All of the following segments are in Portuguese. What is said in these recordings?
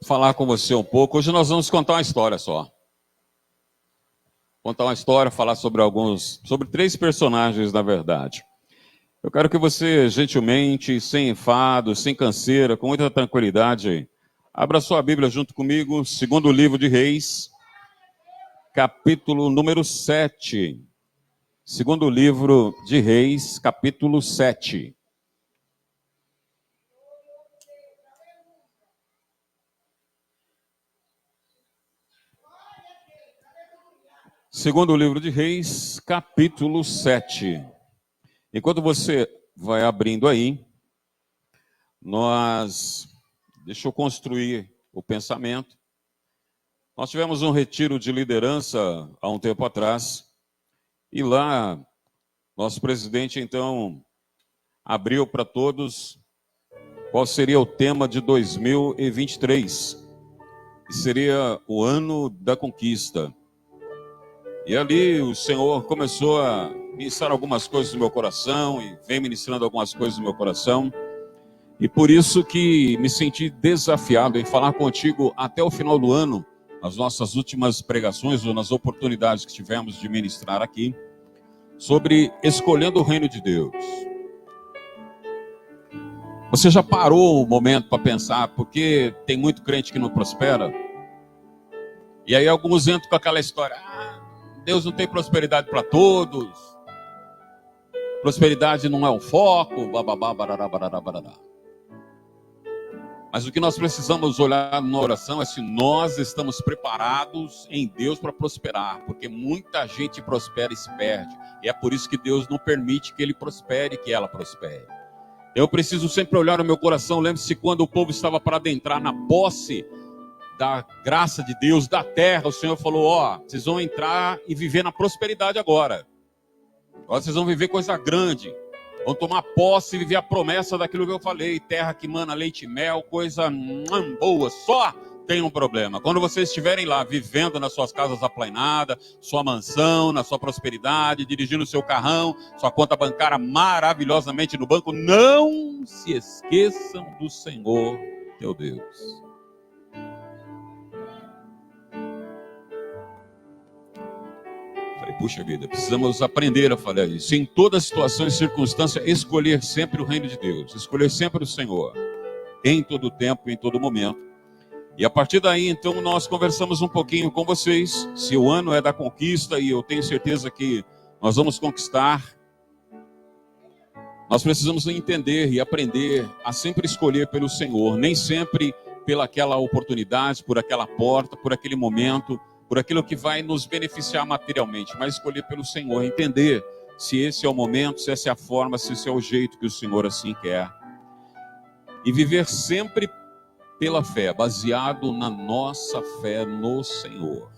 falar com você um pouco. Hoje nós vamos contar uma história só. Contar uma história, falar sobre 3 personagens, na verdade. Eu quero que você, gentilmente, sem enfado, sem canseira, com muita tranquilidade, abra sua Bíblia junto comigo, segundo livro de Reis, capítulo número 7. Segundo livro de Reis, capítulo 7. Segundo livro de Reis, capítulo 7. Enquanto você vai abrindo aí, deixa eu construir o pensamento. Nós tivemos um retiro de liderança há um tempo atrás, e lá, nosso presidente, então, abriu para todos qual seria o tema de 2023, que seria o ano da conquista. E ali o Senhor começou a ministrar algumas coisas no meu coração, e vem ministrando algumas coisas no meu coração, e por isso que me senti desafiado em falar contigo até o final do ano, nas nossas últimas pregações, ou nas oportunidades que tivemos de ministrar aqui, sobre escolhendo o reino de Deus. Você já parou um momento para pensar, porque tem muito crente que não prospera? E aí alguns entram com aquela história, Deus não tem prosperidade para todos, prosperidade não é o foco, bababá, barará, barará, barará. Mas o que nós precisamos olhar na oração é se nós estamos preparados em Deus para prosperar, porque muita gente prospera e se perde, e é por isso que Deus não permite que ele prospere, que ela prospere. Eu preciso sempre olhar no meu coração. Lembre-se quando o povo estava para adentrar na posse da graça de Deus, da terra, o Senhor falou, vocês vão entrar e viver na prosperidade agora. Agora vocês vão viver coisa grande. Vão tomar posse e viver a promessa daquilo que eu falei. Terra que mana leite e mel, coisa boa. Só tem um problema. Quando vocês estiverem lá vivendo nas suas casas aplainadas, sua mansão, na sua prosperidade, dirigindo o seu carrão, sua conta bancária maravilhosamente no banco, não se esqueçam do Senhor, teu Deus. Puxa vida, precisamos aprender a falar isso. Em toda situação e circunstância, escolher sempre o reino de Deus, escolher sempre o Senhor, em todo tempo, em todo momento. E a partir daí, então, nós conversamos um pouquinho com vocês, se o ano é da conquista, e eu tenho certeza que nós vamos conquistar. Nós precisamos entender e aprender a sempre escolher pelo Senhor, nem sempre pelaquela oportunidade, por aquela porta, por aquele momento, por aquilo que vai nos beneficiar materialmente, mas escolher pelo Senhor, entender se esse é o momento, se essa é a forma, se esse é o jeito que o Senhor assim quer. E viver sempre pela fé, baseado na nossa fé no Senhor.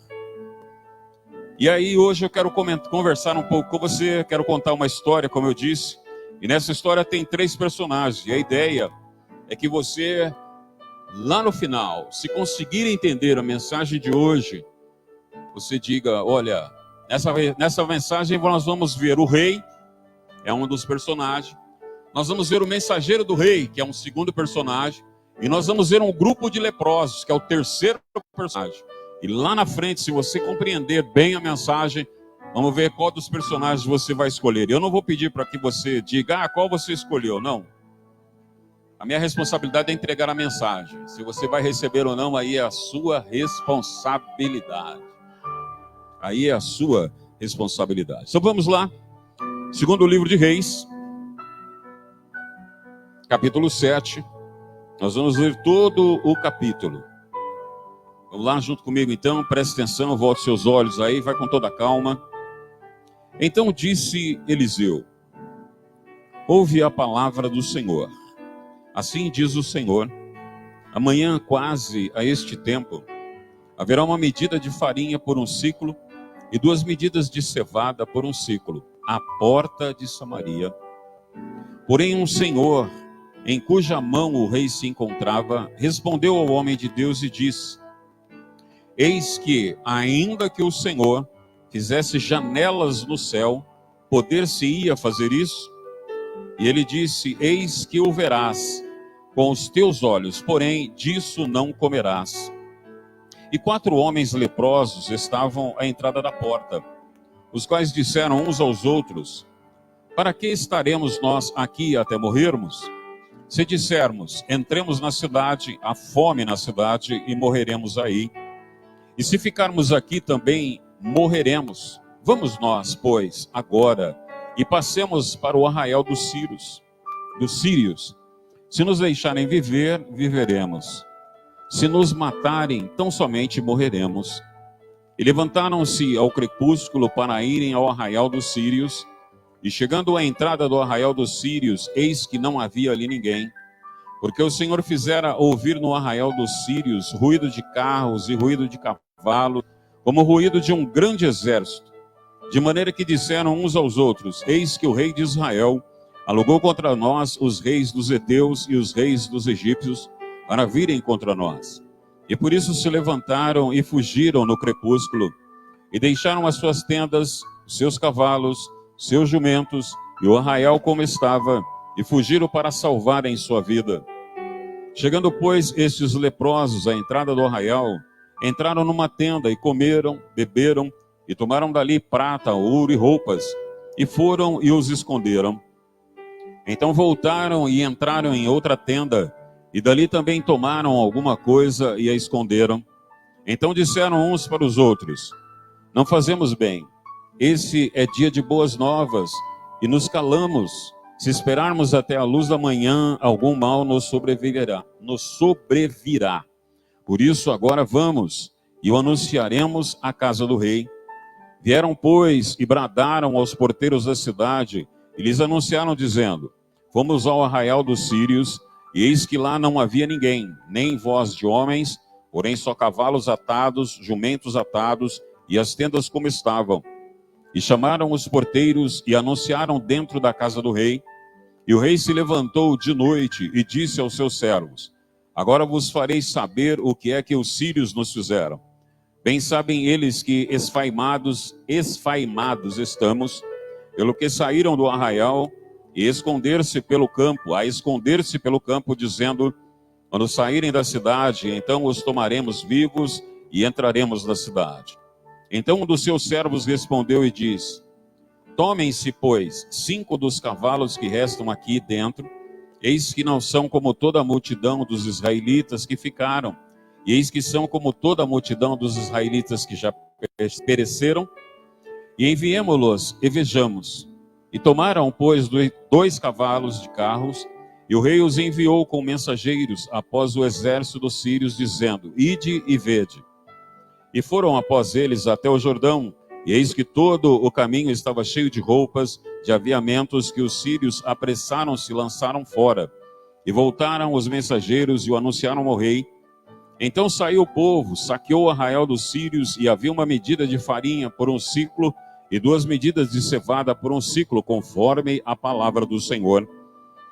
E aí hoje eu quero conversar um pouco com você, quero contar uma história, como eu disse, e nessa história tem 3 personagens, e a ideia é que você, lá no final, se conseguir entender a mensagem de hoje, você diga, olha, nessa mensagem nós vamos ver o rei, é um dos personagens. Nós vamos ver o mensageiro do rei, que é um segundo personagem. E nós vamos ver um grupo de leprosos, que é o terceiro personagem. E lá na frente, se você compreender bem a mensagem, vamos ver qual dos personagens você vai escolher. Eu não vou pedir para que você diga, qual você escolheu, não. A minha responsabilidade é entregar a mensagem. Se você vai receber ou não, aí é a sua responsabilidade. Aí é a sua responsabilidade. Então vamos lá. Segundo livro de Reis, capítulo 7. Nós vamos ler todo o capítulo. Vamos lá junto comigo então, preste atenção, volte seus olhos aí, vai com toda a calma. Então disse Eliseu, ouve a palavra do Senhor. Assim diz o Senhor, amanhã quase a este tempo, haverá uma medida de farinha por um ciclo, e 2 medidas de cevada por um ciclo, à porta de Samaria. Porém um senhor, em cuja mão o rei se encontrava, respondeu ao homem de Deus e disse, eis que, ainda que o Senhor fizesse janelas no céu, poder-se-ia fazer isso? E ele disse, eis que o verás, com os teus olhos, porém disso não comerás. E 4 homens leprosos estavam à entrada da porta, os quais disseram uns aos outros: para que estaremos nós aqui até morrermos? Se dissermos, entremos na cidade, há fome na cidade e morreremos aí. E se ficarmos aqui também, morreremos. Vamos nós, pois, agora, e passemos para o arraial dos sírios. Se nos deixarem viver, viveremos. Se nos matarem, tão somente morreremos. E levantaram-se ao crepúsculo para irem ao arraial dos sírios. E chegando à entrada do arraial dos sírios, eis que não havia ali ninguém. Porque o Senhor fizera ouvir no arraial dos sírios ruído de carros e ruído de cavalos, como o ruído de um grande exército. De maneira que disseram uns aos outros: eis que o rei de Israel alugou contra nós os reis dos heteus e os reis dos egípcios para virem contra nós. E por isso se levantaram e fugiram no crepúsculo, e deixaram as suas tendas, os seus cavalos, seus jumentos e o arraial como estava, e fugiram para salvarem sua vida. Chegando, pois, estes leprosos à entrada do arraial, entraram numa tenda e comeram, beberam, e tomaram dali prata, ouro e roupas, e foram e os esconderam. Então voltaram e entraram em outra tenda, e dali também tomaram alguma coisa e a esconderam. Então disseram uns para os outros: não fazemos bem, esse é dia de boas novas, e nos calamos. Se esperarmos até a luz da manhã, algum mal nos sobrevirá. Por isso agora vamos, e o anunciaremos à casa do rei. Vieram, pois, e bradaram aos porteiros da cidade, e lhes anunciaram, dizendo: fomos ao arraial dos sírios, e eis que lá não havia ninguém, nem voz de homens, porém só cavalos atados, jumentos atados, e as tendas como estavam. E chamaram os porteiros, e anunciaram dentro da casa do rei. E o rei se levantou de noite, e disse aos seus servos: agora vos farei saber o que é que os sírios nos fizeram. Bem sabem eles que esfaimados estamos, pelo que saíram do arraial a esconder-se pelo campo, dizendo: quando saírem da cidade, então os tomaremos vivos e entraremos na cidade. Então um dos seus servos respondeu e disse: tomem-se, pois, 5 dos cavalos que restam aqui dentro, eis que não são como toda a multidão dos israelitas que ficaram, e eis que são como toda a multidão dos israelitas que já pereceram, e enviemo-los e vejamos. E tomaram, pois, 2 cavalos de carros, e o rei os enviou com mensageiros após o exército dos sírios, dizendo: ide e vede. E foram após eles até o Jordão, e eis que todo o caminho estava cheio de roupas, de aviamentos que os sírios apressaram-se e lançaram fora. E voltaram os mensageiros e o anunciaram ao rei. Então saiu o povo, saqueou o arraial dos sírios, e havia uma medida de farinha por 1 siclo, e 2 medidas de cevada por 1 siclo, conforme a palavra do Senhor.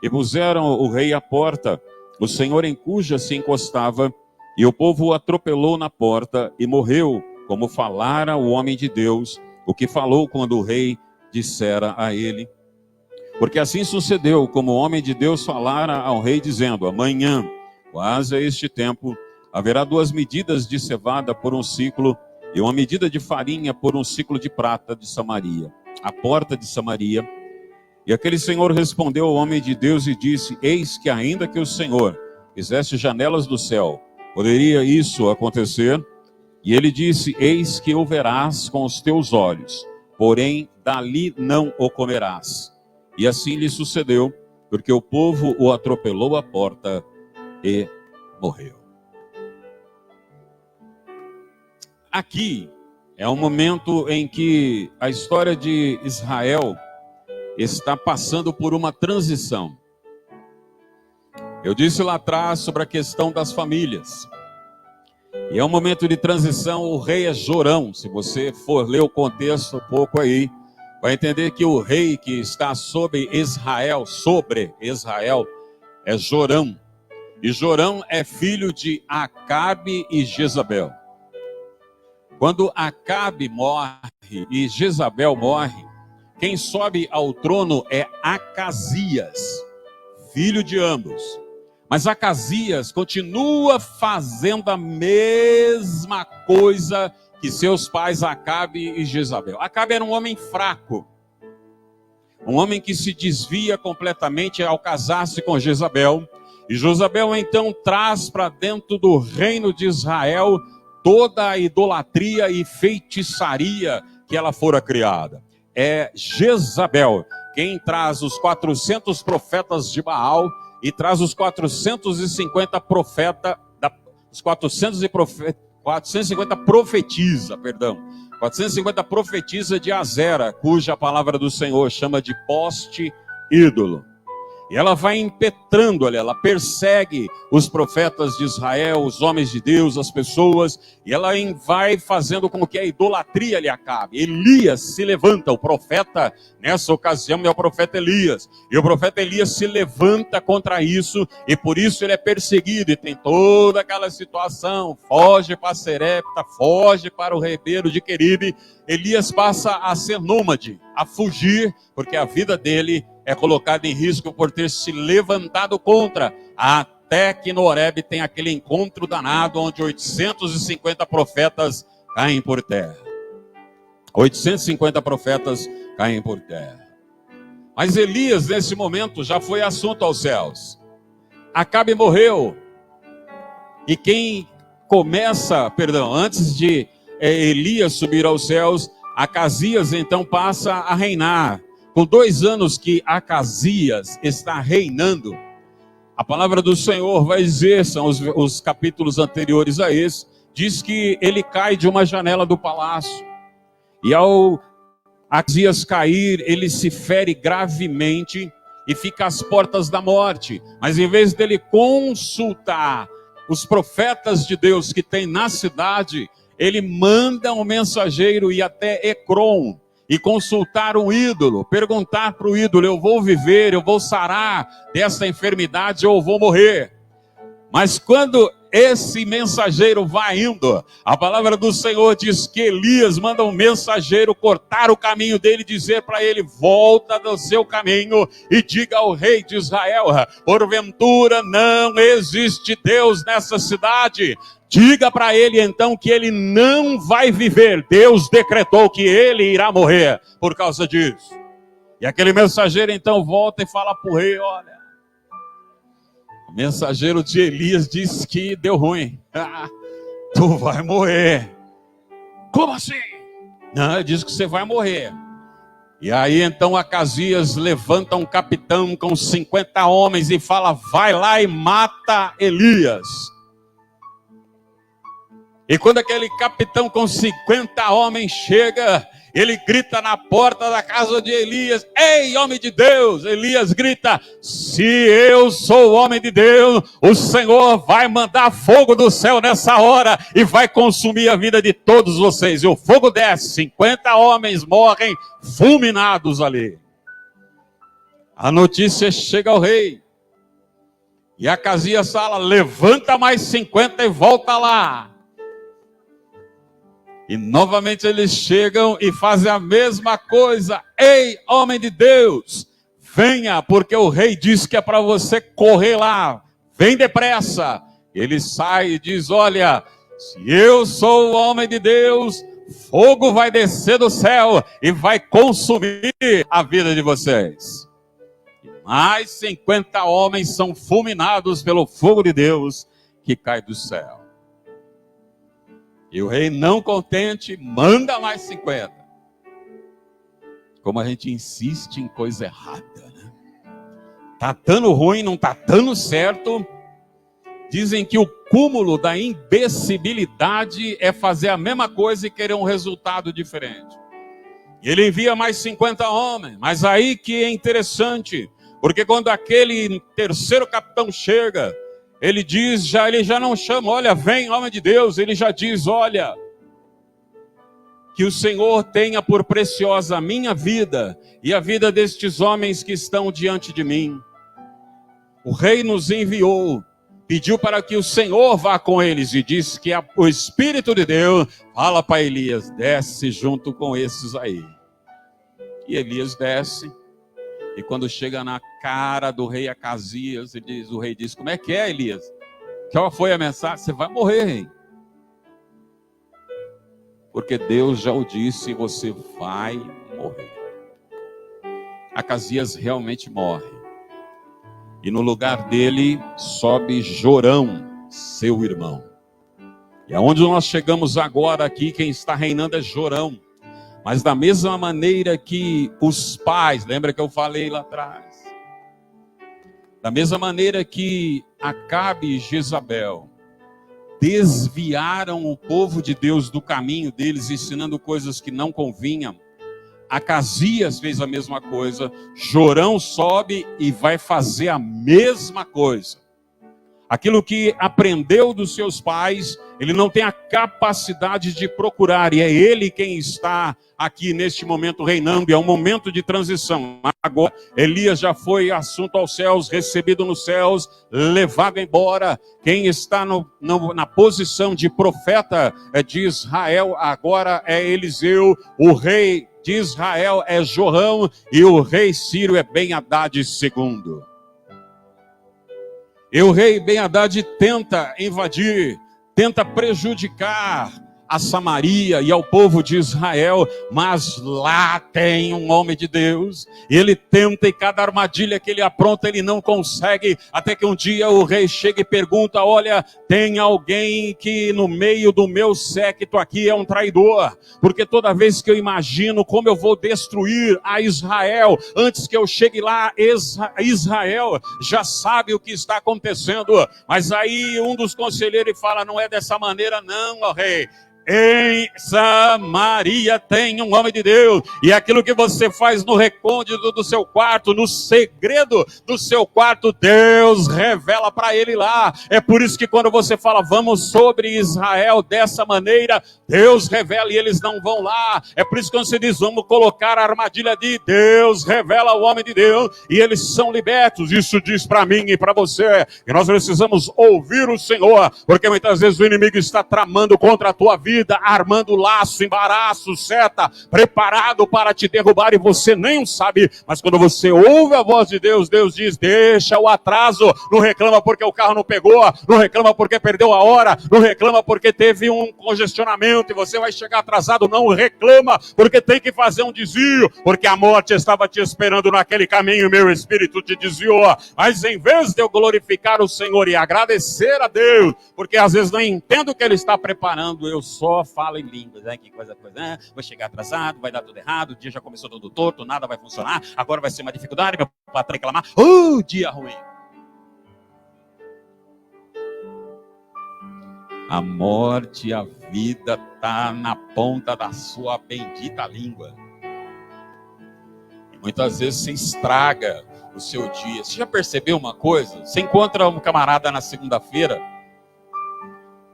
E puseram o rei à porta, o Senhor em cuja se encostava, e o povo o atropelou na porta, e morreu, como falara o homem de Deus, o que falou quando o rei dissera a ele. Porque assim sucedeu, como o homem de Deus falara ao rei, dizendo: amanhã, quase a este tempo, haverá 2 medidas de cevada por 1 siclo, e 1 medida de farinha por 1 siclo de prata de Samaria, a porta de Samaria. E aquele senhor respondeu ao homem de Deus e disse: eis que ainda que o Senhor fizesse janelas do céu, poderia isso acontecer? E ele disse: eis que o verás com os teus olhos, porém dali não o comerás. E assim lhe sucedeu, porque o povo o atropelou à porta e morreu. Aqui é um momento em que a história de Israel está passando por uma transição. Eu disse lá atrás sobre a questão das famílias. E é um momento de transição. O rei é Jorão. Se você for ler o contexto um pouco aí, vai entender que o rei que está sobre Israel é Jorão. E Jorão é filho de Acabe e Jezabel. Quando Acabe morre e Jezabel morre, quem sobe ao trono é Acasias, filho de ambos. Mas Acasias continua fazendo a mesma coisa que seus pais Acabe e Jezabel. Acabe era um homem fraco, um homem que se desvia completamente ao casar-se com Jezabel. E Jezabel então traz para dentro do reino de Israel toda a idolatria e feitiçaria que ela fora criada. É Jezabel quem traz os 400 profetas de Baal e traz os 450 profetisa de Azera, cuja palavra do Senhor chama de poste ídolo. E ela vai impetrando, olha, ela persegue os profetas de Israel, os homens de Deus, as pessoas, e ela vai fazendo com que a idolatria lhe acabe. Elias se levanta, o profeta, nessa ocasião é o profeta Elias, e o profeta Elias se levanta contra isso, e por isso ele é perseguido, e tem toda aquela situação, foge para Serepta, foge para o ribeiro de Queribe. Elias passa a ser nômade, a fugir, porque a vida dele é colocado em risco por ter se levantado contra, até que no Horebe tem aquele encontro danado, onde 850 profetas caem por terra. 850 profetas caem por terra. Mas Elias, nesse momento, já foi assunto aos céus. Acabe morreu. E quem começa, antes de Elias subir aos céus, Acasias então passa a reinar. Com 2 anos que Acasias está reinando, a palavra do Senhor vai dizer, são os capítulos anteriores a esse, diz que ele cai de uma janela do palácio. E ao Acasias cair, ele se fere gravemente e fica às portas da morte. Mas em vez dele consultar os profetas de Deus que tem na cidade, ele manda um mensageiro ir até Ecrom e consultar um ídolo, perguntar para o ídolo: eu vou viver, eu vou sarar dessa enfermidade ou vou morrer? Mas quando esse mensageiro vai indo, a palavra do Senhor diz que Elias manda um mensageiro cortar o caminho dele e dizer para ele: volta do seu caminho e diga ao rei de Israel: porventura não existe Deus nessa cidade? Diga para ele então que ele não vai viver. Deus decretou que ele irá morrer por causa disso. E aquele mensageiro então volta e fala para o rei: olha, o mensageiro de Elias disse que deu ruim. Tu vai morrer. Como assim? Não, ele disse que você vai morrer. E aí então Acasias levanta um capitão com 50 homens e fala: vai lá e mata Elias. E quando aquele capitão com 50 homens chega, ele grita na porta da casa de Elias: ei, homem de Deus! Elias grita: se eu sou o homem de Deus, o Senhor vai mandar fogo do céu nessa hora e vai consumir a vida de todos vocês. E o fogo desce, 50 homens morrem fulminados ali. A notícia chega ao rei. E Acasias fala: levanta mais 50 e volta lá. E novamente eles chegam e fazem a mesma coisa: ei, homem de Deus, venha, porque o rei disse que é para você correr lá, vem depressa. Ele sai e diz: olha, se eu sou o homem de Deus, fogo vai descer do céu e vai consumir a vida de vocês. E mais 50 homens são fulminados pelo fogo de Deus que cai do céu. E o rei, não contente, manda mais 50. Como a gente insiste em coisa errada, né? Tá dando ruim, não tá dando certo. Dizem que o cúmulo da imbecilidade é fazer a mesma coisa e querer um resultado diferente. E ele envia mais 50 homens. Mas aí que é interessante, porque quando aquele terceiro capitão chega, ele já não chama: olha, vem, homem de Deus. Ele já diz: olha, que o Senhor tenha por preciosa a minha vida e a vida destes homens que estão diante de mim. O rei nos enviou, pediu para que o Senhor vá com eles, e disse que o Espírito de Deus fala para Elias: desce junto com esses aí. E Elias desce. E quando chega na cara do rei Acasias, o rei diz: como é que é, Elias? Qual foi a mensagem? Você vai morrer, rei. Porque Deus já o disse, você vai morrer. Acasias realmente morre. E no lugar dele sobe Jorão, seu irmão. E aonde nós chegamos agora aqui, quem está reinando é Jorão. Mas da mesma maneira que os pais, lembra que eu falei lá atrás? Da mesma maneira que Acabe e Jezabel desviaram o povo de Deus do caminho deles, ensinando coisas que não convinham, Acasias fez a mesma coisa. Jorão sobe e vai fazer a mesma coisa. Aquilo que aprendeu dos seus pais, ele não tem a capacidade de procurar, e é ele quem está aqui neste momento reinando, e é um momento de transição. Agora, Elias já foi assunto aos céus, recebido nos céus, levado embora. Quem está na posição de profeta de Israel agora é Eliseu. O rei de Israel é Jorão, e o rei Sírio é Ben-Hadad II. E o rei Ben-Hadad tenta invadir, tenta prejudicar a Samaria e ao povo de Israel, mas lá tem um homem de Deus, e ele tenta, e cada armadilha que ele apronta, ele não consegue, até que um dia o rei chega e pergunta: olha, tem alguém que no meio do meu séquito aqui é um traidor, porque toda vez que eu imagino como eu vou destruir a Israel, antes que eu chegue lá, Israel já sabe o que está acontecendo. Mas aí um dos conselheiros fala: não é dessa maneira não, ó rei. Em Samaria tem um homem de Deus, e aquilo que você faz no recôndito do seu quarto, no segredo do seu quarto, Deus revela para ele lá. É por isso que quando você fala: vamos sobre Israel dessa maneira, Deus revela e eles não vão lá. É por isso que quando você diz: vamos colocar a armadilha de Deus, revela o homem de Deus e eles são libertos. Isso diz para mim e para você que nós precisamos ouvir o Senhor, porque muitas vezes o inimigo está tramando contra a tua vida, armando laço, embaraço, seta, preparado para te derrubar, e você nem sabe. Mas quando você ouve a voz de Deus, Deus diz: deixa o atraso. Não reclama porque o carro não pegou, não reclama porque perdeu a hora, não reclama porque teve um congestionamento e você vai chegar atrasado. Não reclama porque tem que fazer um desvio, porque a morte estava te esperando naquele caminho, meu espírito te desviou. Mas em vez de eu glorificar o Senhor e agradecer a Deus, porque às vezes não entendo o que Ele está preparando, eu só falo em línguas, né? Que coisa, vou chegar atrasado, vai dar tudo errado, o dia já começou todo torto, nada vai funcionar, agora vai ser uma dificuldade, meu patrão reclamar, dia ruim. A morte e a vida tá na ponta da sua bendita língua. E muitas vezes você estraga o seu dia. Você já percebeu uma coisa? Você encontra um camarada na segunda-feira,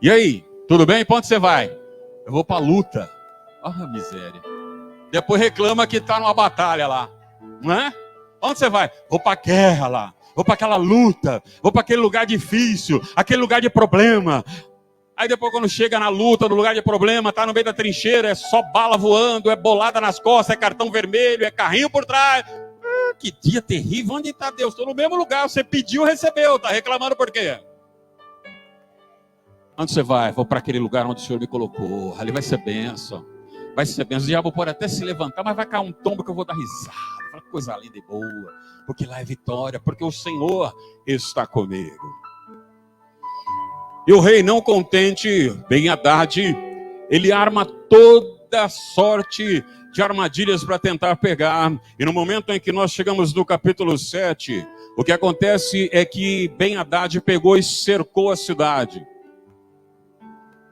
e aí, tudo bem? Pra onde você vai? Eu vou pra luta. Miséria. Depois reclama que tá numa batalha lá, não é? Onde você vai? Vou pra guerra lá, vou pra aquela luta, vou pra aquele lugar difícil, aquele lugar de problema. Aí depois quando chega na luta, no lugar de problema, tá no meio da trincheira, é só bala voando, é bolada nas costas, é cartão vermelho, é carrinho por trás. Que dia terrível. Onde está Deus? Estou no mesmo lugar, você pediu, recebeu. Está reclamando por quê? Onde você vai? Vou para aquele lugar onde o Senhor me colocou. Ali vai ser bênção. Vai ser bênção. O diabo pode até se levantar, mas vai cair um tombo que eu vou dar risada. Coisa linda e boa. Porque lá é vitória. Porque o Senhor está comigo. E o rei, não contente, Ben-Hadad, ele arma toda sorte de armadilhas para tentar pegar. E no momento em que nós chegamos no capítulo 7, o que acontece é que Ben-Hadad pegou e cercou a cidade.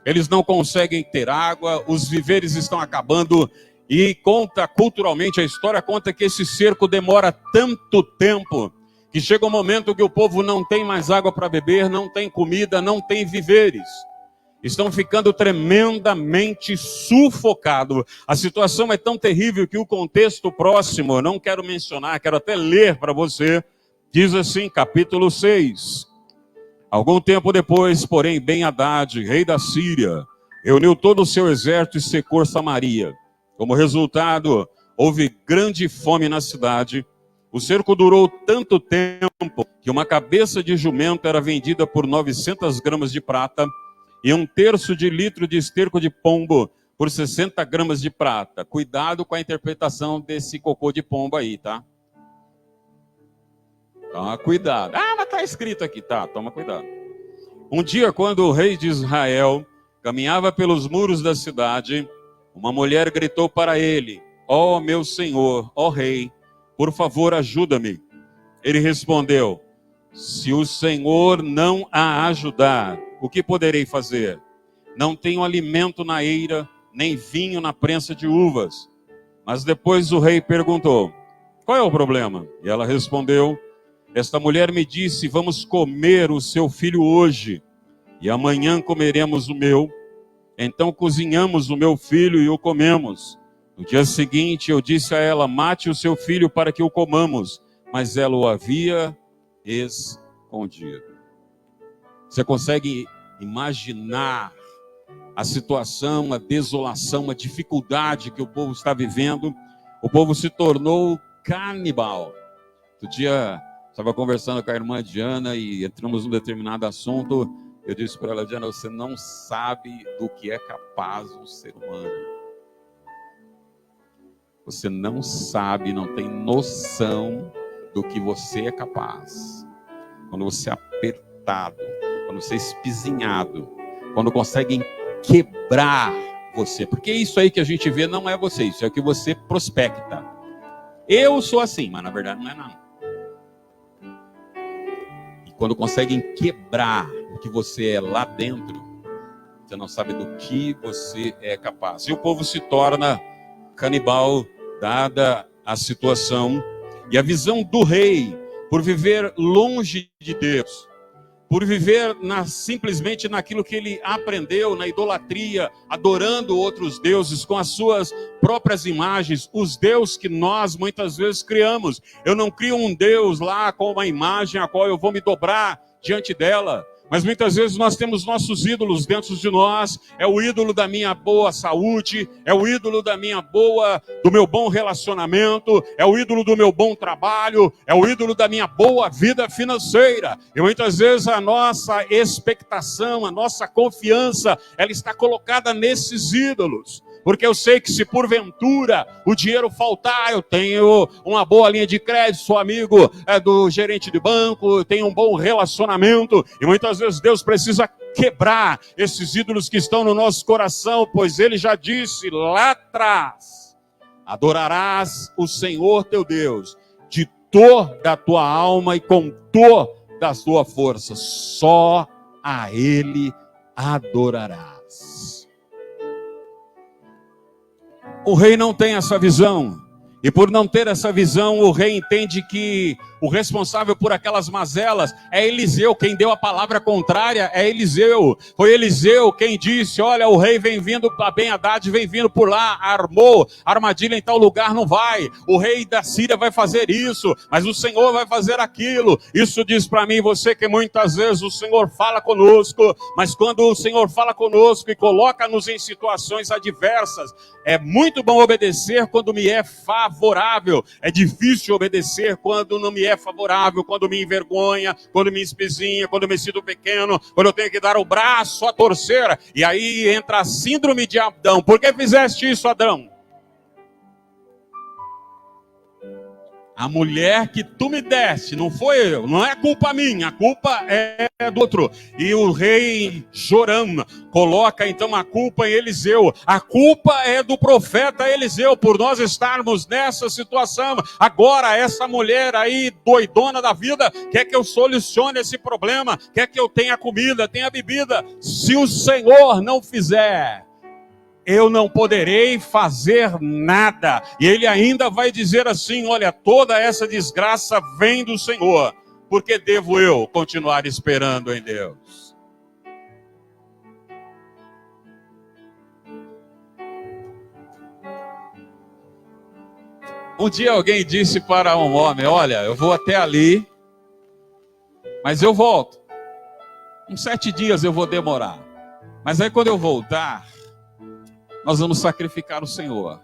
Eles não conseguem ter água, os viveres estão acabando, e conta culturalmente, a história conta que esse cerco demora tanto tempo, que chega um momento que o povo não tem mais água para beber, não tem comida, não tem viveres. Estão ficando tremendamente sufocados. A situação é tão terrível que o contexto próximo, eu não quero mencionar, quero até ler para você, diz assim, capítulo 6. Algum tempo depois, porém, Ben-Hadad, rei da Síria, reuniu todo o seu exército e secou Samaria. Como resultado, houve grande fome na cidade. O cerco durou tanto tempo que uma cabeça de jumento era vendida por 900 gramas de prata e 1/3 de litro de esterco de pombo por 60 gramas de prata. Cuidado com a interpretação desse cocô de pombo aí, tá? Toma cuidado. Ah, mas tá escrito aqui, tá? Toma cuidado. Um dia, quando o rei de Israel caminhava pelos muros da cidade, uma mulher gritou para ele: ó meu senhor, ó rei, por favor, ajuda-me. Ele respondeu: se o Senhor não a ajudar, o que poderei fazer? Não tenho alimento na eira, nem vinho na prensa de uvas. Mas depois o rei perguntou: qual é o problema? E ela respondeu: esta mulher me disse: vamos comer o seu filho hoje, e amanhã comeremos o meu. Então cozinhamos o meu filho e o comemos. No dia seguinte eu disse a ela: mate o seu filho para que o comamos. Mas ela o havia escondido. Você consegue imaginar a situação, a desolação, a dificuldade que o povo está vivendo? O povo se tornou canibal. Outro dia, estava conversando com a irmã Diana e entramos num determinado assunto. Eu disse para ela: Diana, você não sabe do que é capaz um ser humano. Você não sabe, não tem noção do que você é capaz. Quando você é apertado, quando você é espizinhado, quando conseguem quebrar você. Porque isso aí que a gente vê não é você, isso é o que você prospecta. Eu sou assim, mas na verdade não é não. E quando conseguem quebrar o que você é lá dentro, você não sabe do que você é capaz. E o povo se torna canibal, dada a situação e a visão do rei, por viver longe de Deus, por viver simplesmente naquilo que ele aprendeu, na idolatria, adorando outros deuses com as suas próprias imagens, os deuses que nós muitas vezes criamos. Eu não crio um Deus lá com uma imagem a qual eu vou me dobrar diante dela. Mas muitas vezes nós temos nossos ídolos dentro de nós. É o ídolo da minha boa saúde, é o ídolo do meu bom relacionamento, é o ídolo do meu bom trabalho, é o ídolo da minha boa vida financeira. E muitas vezes a nossa expectação, a nossa confiança, ela está colocada nesses ídolos. Porque eu sei que se porventura o dinheiro faltar, eu tenho uma boa linha de crédito, sou amigo do gerente de banco, eu tenho um bom relacionamento. E muitas vezes Deus precisa quebrar esses ídolos que estão no nosso coração, pois Ele já disse lá atrás: adorarás o Senhor teu Deus de toda a tua alma e com toda a tua força. Só a Ele adorarás. O rei não tem essa visão. E por não ter essa visão, o rei entende que o responsável por aquelas mazelas é Eliseu. Quem deu a palavra contrária é Eliseu. Foi Eliseu quem disse: olha, o rei vem vindo, a Ben-Hadad vem vindo por lá, armou armadilha em tal lugar, não vai. O rei da Síria vai fazer isso, mas o Senhor vai fazer aquilo. Isso diz para mim e você que muitas vezes o Senhor fala conosco, mas quando o Senhor fala conosco e coloca-nos em situações adversas, é muito bom obedecer quando me é favorável. É difícil obedecer quando não me é favorável, quando me envergonha, quando me espezinha, quando me sinto pequeno, quando eu tenho que dar o braço a torcer. E aí entra a síndrome de Adão. Por que fizeste isso, Adão? A mulher que tu me deste, não foi eu, não é culpa minha, a culpa é do outro. E o rei Joram coloca então a culpa em Eliseu. A culpa é do profeta Eliseu por nós estarmos nessa situação. Agora essa mulher aí, doidona da vida, quer que eu solucione esse problema, quer que eu tenha comida, tenha bebida. Se o Senhor não fizer, eu não poderei fazer nada. E ele ainda vai dizer assim: olha, toda essa desgraça vem do Senhor. Por que devo eu continuar esperando em Deus? Um dia alguém disse para um homem: olha, eu vou até ali, mas eu volto. Uns 7 dias eu vou demorar. Mas aí quando eu voltar, nós vamos sacrificar o Senhor.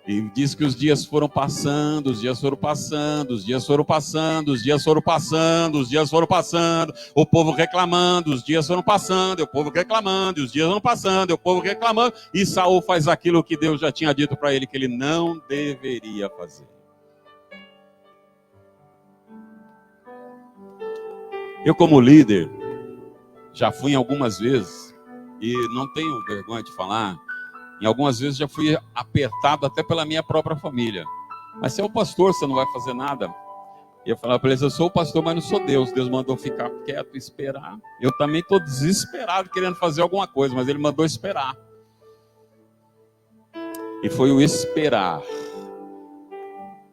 E diz que os dias foram passando, os dias foram passando, os dias foram passando, os dias foram passando, os dias foram passando, o povo reclamando, os dias foram passando, o povo reclamando, e os dias foram passando, o povo reclamando, e Saul faz aquilo que Deus já tinha dito para ele que ele não deveria fazer. Eu, como líder, já fui em algumas vezes, e não tenho vergonha de falar, em algumas vezes já fui apertado até pela minha própria família. Mas você é o pastor, você não vai fazer nada. E eu falava para eles, eu sou o pastor, mas não sou Deus. Deus mandou ficar quieto e esperar. Eu também estou desesperado querendo fazer alguma coisa, mas Ele mandou esperar. E foi o esperar.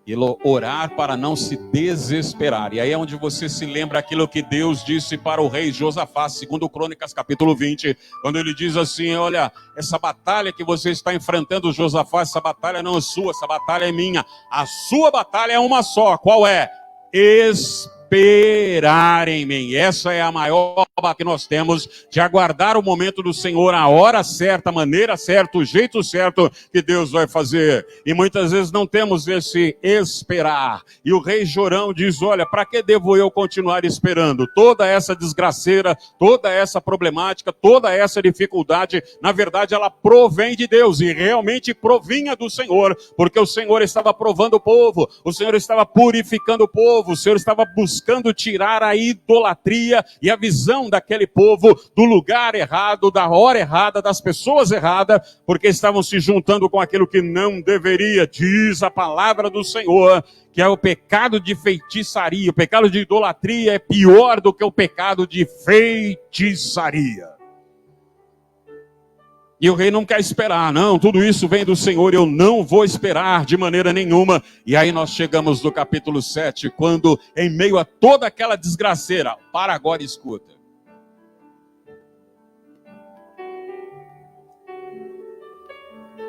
E orar para não se desesperar. E aí é onde você se lembra aquilo que Deus disse para o rei Josafá, segundo Crônicas capítulo 20, quando ele diz assim, olha, essa batalha que você está enfrentando, Josafá, essa batalha não é sua, essa batalha é minha. A sua batalha é uma só, qual é? Esperar em mim. Essa é a maior que nós temos de aguardar o momento do Senhor, a hora certa, a maneira certa, o jeito certo que Deus vai fazer. E muitas vezes não temos esse esperar. E o rei Jorão diz, olha, para que devo eu continuar esperando? Toda essa desgraceira, toda essa problemática, toda essa dificuldade, na verdade ela provém de Deus e realmente provinha do Senhor, porque o Senhor estava provando o povo, o Senhor estava purificando o povo, o Senhor estava buscando tirar a idolatria e a visão daquele povo do lugar errado, da hora errada, das pessoas erradas, porque estavam se juntando com aquilo que não deveria. Diz a palavra do Senhor que é o pecado de feitiçaria, o pecado de idolatria é pior do que o pecado de feitiçaria. E o rei não quer esperar, não, tudo isso vem do Senhor, eu não vou esperar de maneira nenhuma. E aí nós chegamos no capítulo 7, quando em meio a toda aquela desgraceira, para agora e escuta.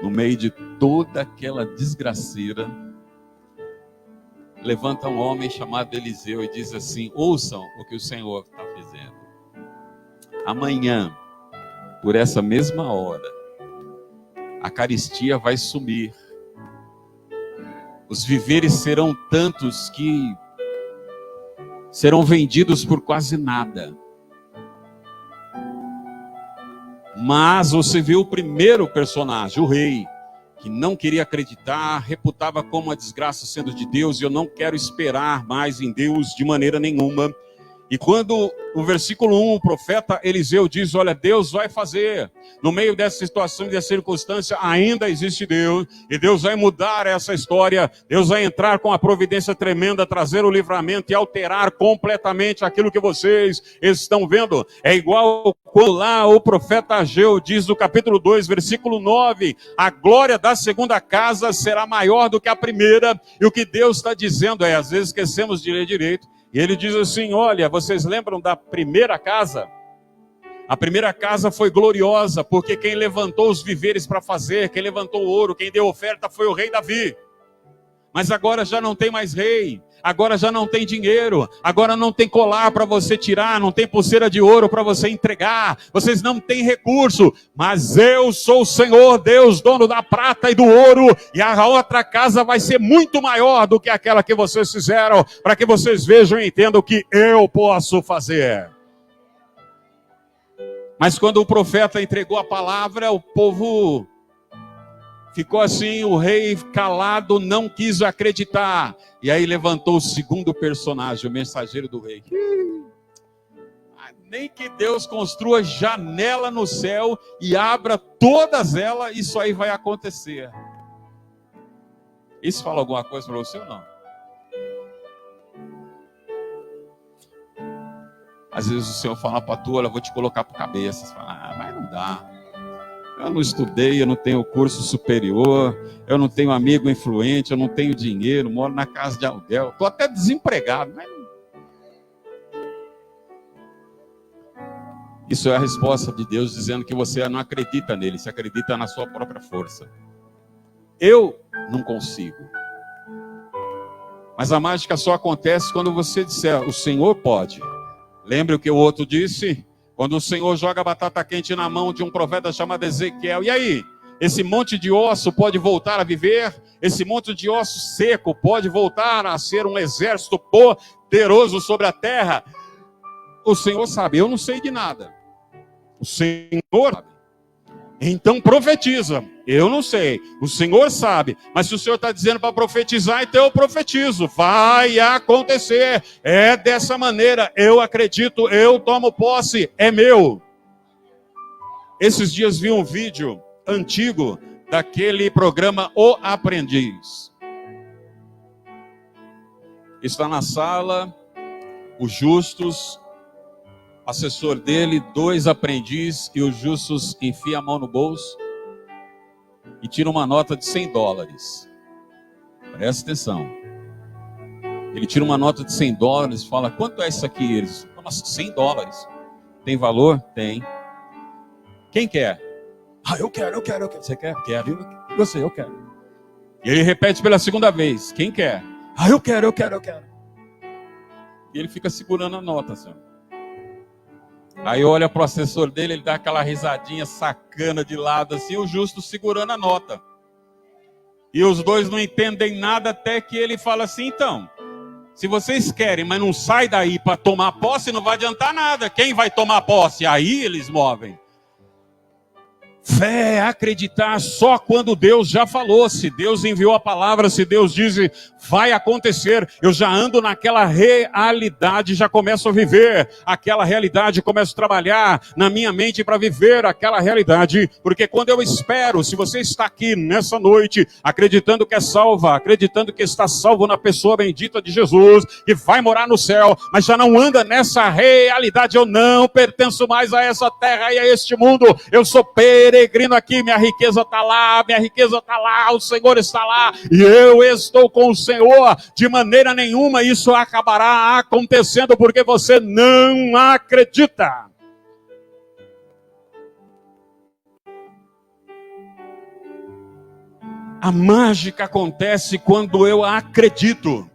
No meio de toda aquela desgraceira, levanta um homem chamado Eliseu e diz assim, ouçam o que o Senhor está fazendo. Amanhã, por essa mesma hora, a carestia vai sumir. Os viveres serão tantos que serão vendidos por quase nada. Mas você viu o primeiro personagem, o rei, que não queria acreditar, reputava como uma desgraça sendo de Deus, e eu não quero esperar mais em Deus de maneira nenhuma. E quando no versículo 1 o profeta Eliseu diz, olha, Deus vai fazer, no meio dessa situação e dessa circunstância ainda existe Deus, e Deus vai mudar essa história, Deus vai entrar com a providência tremenda, trazer o livramento e alterar completamente aquilo que vocês estão vendo. É igual quando lá o profeta Ageu diz no capítulo 2, versículo 9, a glória da segunda casa será maior do que a primeira, e o que Deus está dizendo é, às vezes esquecemos de ler direito, e ele diz assim, olha, vocês lembram da primeira casa? A primeira casa foi gloriosa, porque quem levantou os viveres para fazer, quem levantou o ouro, quem deu oferta foi o rei Davi. Mas agora já não tem mais rei, agora já não tem dinheiro, agora não tem colar para você tirar, não tem pulseira de ouro para você entregar, vocês não têm recurso, mas eu sou o Senhor Deus, dono da prata e do ouro, e a outra casa vai ser muito maior do que aquela que vocês fizeram, para que vocês vejam e entendam que eu posso fazer. Mas quando o profeta entregou a palavra, o povo ficou assim, o rei calado, não quis acreditar. E aí levantou o segundo personagem, o mensageiro do rei. Nem que Deus construa janela no céu e abra todas elas, isso aí vai acontecer. Isso fala alguma coisa para você ou não? Às vezes o Senhor fala para tu, olha, eu vou te colocar por cabeça. Você fala, mas não dá. Eu não estudei, eu não tenho curso superior, eu não tenho amigo influente, eu não tenho dinheiro, moro na casa de aluguel, estou até desempregado. Mas... Isso é a resposta de Deus dizendo que você não acredita nele, você acredita na sua própria força. Eu não consigo. Mas a mágica só acontece quando você disser, o Senhor pode. Lembre o que o outro disse? Quando o Senhor joga batata quente na mão de um profeta chamado Ezequiel. E aí? Esse monte de osso pode voltar a viver? esse monte de osso seco pode voltar a ser um exército poderoso sobre a terra? O Senhor sabe, eu não sei de nada. O Senhor sabe. Então profetiza. Eu não sei, o Senhor sabe. Mas se o Senhor está dizendo para profetizar, então eu profetizo. Vai acontecer. É dessa maneira. Eu acredito, eu tomo posse. É meu. Esses dias vi um vídeo antigo daquele programa O Aprendiz. Está na sala o Justus, assessor dele, 2 aprendizes, e o Justus enfia a mão no bolso e tira uma nota de $100. Presta atenção. Ele tira uma nota de $100 e fala: quanto é isso aqui? Eles: nossa, $100. Tem valor? Tem. Quem quer? Ah, eu quero. Você quer? Quero. Você, eu quero. E ele repete pela segunda vez: quem quer? Ah, eu quero. E ele fica segurando a nota, senhor. Aí olha para o assessor dele, ele dá aquela risadinha sacana de lado assim, o Justo segurando a nota. E os dois não entendem nada até que ele fala assim: então, se vocês querem, mas não sai daí para tomar posse, não vai adiantar nada. Quem vai tomar posse? Aí eles movem. Fé é acreditar só quando Deus já falou. Se Deus enviou a palavra, se Deus diz vai acontecer, eu já ando naquela realidade, já começo a viver aquela realidade, começo a trabalhar na minha mente para viver aquela realidade, porque quando eu espero, se você está aqui nessa noite, acreditando que é salva, acreditando que está salvo na pessoa bendita de Jesus, que vai morar no céu, mas já não anda nessa realidade, eu não pertenço mais a essa terra e a este mundo, eu sou peregrino aqui, minha riqueza está lá, o Senhor está lá, e eu estou com o Senhor. De maneira nenhuma isso acabará acontecendo, porque você não acredita. A mágica acontece quando eu acredito.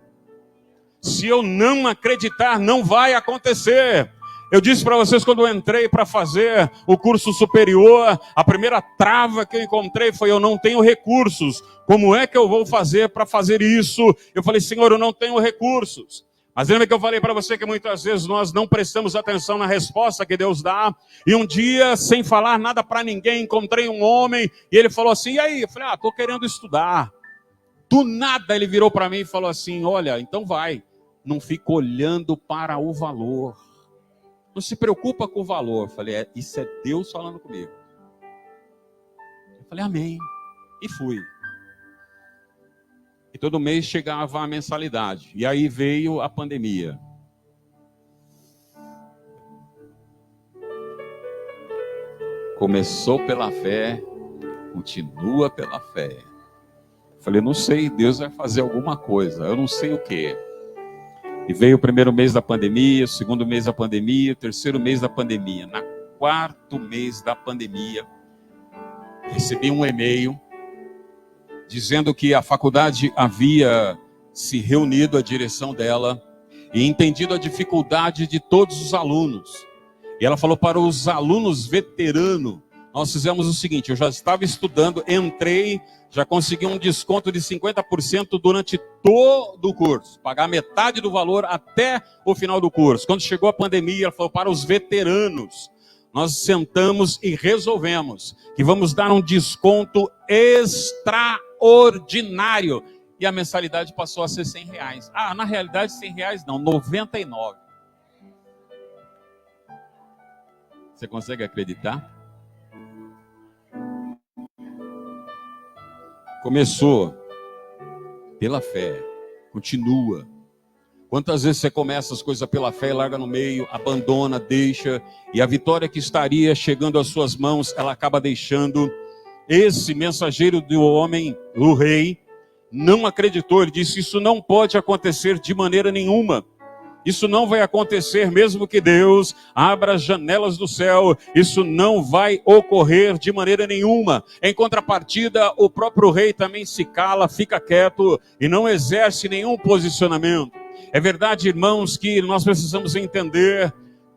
Se eu não acreditar, não vai acontecer. Eu disse para vocês, quando eu entrei para fazer o curso superior, a primeira trava que eu encontrei foi: eu não tenho recursos. Como é que eu vou fazer para fazer isso? Eu falei: Senhor, eu não tenho recursos. Mas lembra que eu falei para você que muitas vezes nós não prestamos atenção na resposta que Deus dá? E um dia, sem falar nada para ninguém, encontrei um homem e ele falou assim: e aí? Eu falei: estou querendo estudar. Do nada ele virou para mim e falou assim: olha, então vai. Não fica olhando para o valor. Não se preocupa com o valor. Eu falei: isso é Deus falando comigo. Eu falei: amém. E fui. E todo mês chegava a mensalidade. E aí veio a pandemia. Começou pela fé, continua pela fé. Eu falei: não sei, Deus vai fazer alguma coisa. Eu não sei o quê. E veio o primeiro mês da pandemia, o segundo mês da pandemia, o terceiro mês da pandemia. Na quarto mês da pandemia, recebi um e-mail dizendo que a faculdade havia se reunido, a direção dela, e entendido a dificuldade de todos os alunos. E ela falou para os alunos veteranos: nós fizemos o seguinte, eu já estava estudando, entrei, já consegui um desconto de 50% durante todo o curso, pagar metade do valor até o final do curso. Quando chegou a pandemia, ela falou para os veteranos: nós sentamos e resolvemos que vamos dar um desconto extraordinário. E a mensalidade passou a ser R$100. Na realidade R$100 não, 99. Você consegue acreditar? Começou pela fé, continua. Quantas vezes você começa as coisas pela fé e larga no meio, abandona, deixa, e a vitória que estaria chegando às suas mãos, ela acaba deixando. Esse mensageiro do homem, do rei, não acreditou. Ele disse: isso não pode acontecer de maneira nenhuma. Isso não vai acontecer mesmo que Deus abra as janelas do céu. Isso não vai ocorrer de maneira nenhuma. Em contrapartida, o próprio rei também se cala, fica quieto e não exerce nenhum posicionamento. É verdade, irmãos, que nós precisamos entender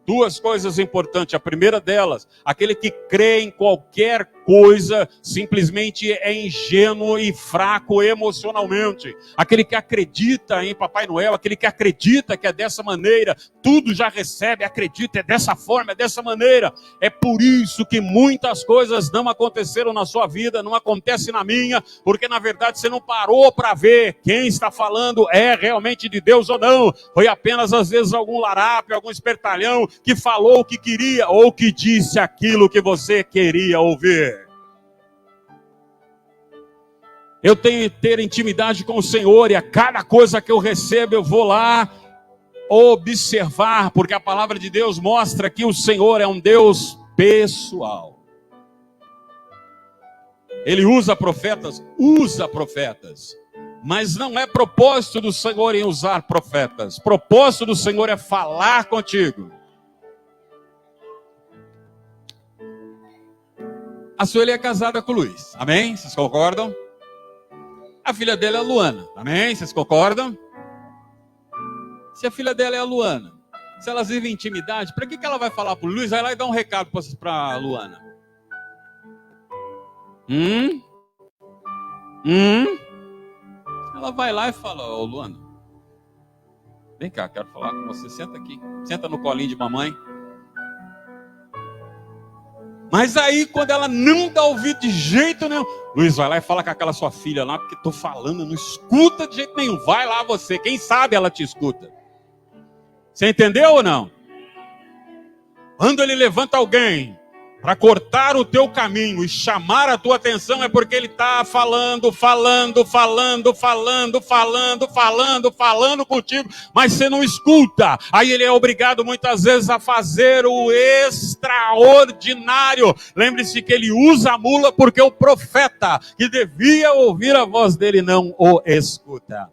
duas coisas importantes. A primeira delas: aquele que crê em qualquer coisa simplesmente é ingênuo e fraco emocionalmente. Aquele que acredita em Papai Noel, aquele que acredita que é dessa maneira, tudo já recebe, acredita, é dessa forma, é dessa maneira. É por isso que muitas coisas não aconteceram na sua vida, não acontece na minha, porque na verdade você não parou para ver quem está falando é realmente de Deus ou não. Foi apenas às vezes algum larápio, algum espertalhão que falou o que queria ou que disse aquilo que você queria ouvir. Eu tenho que ter intimidade com o Senhor e a cada coisa que eu recebo eu vou lá observar, porque a palavra de Deus mostra que o Senhor é um Deus pessoal. Ele usa profetas, mas não é propósito do Senhor em usar profetas. Propósito do Senhor é falar contigo. A Sueli é casada com o Luiz, amém? Vocês concordam? A filha dela é a Luana, amém? Vocês concordam? Se a filha dela é a Luana, se elas vivem intimidade, para que ela vai falar para o Luiz? Vai lá e dar um recado para a Luana. Ela vai lá e fala: ô Luana, vem cá, quero falar com você, senta aqui, senta no colinho de mamãe. Mas aí, quando ela não dá ouvido de jeito nenhum, Luiz, vai lá e fala com aquela sua filha lá, porque estou falando, não escuta de jeito nenhum. Vai lá você, quem sabe ela te escuta. Você entendeu ou não? Quando ele levanta alguém para cortar o teu caminho e chamar a tua atenção, é porque ele está falando contigo, mas você não escuta. Aí ele é obrigado muitas vezes a fazer o extraordinário. Lembre-se que ele usa a mula porque o profeta que devia ouvir a voz dele não o escuta.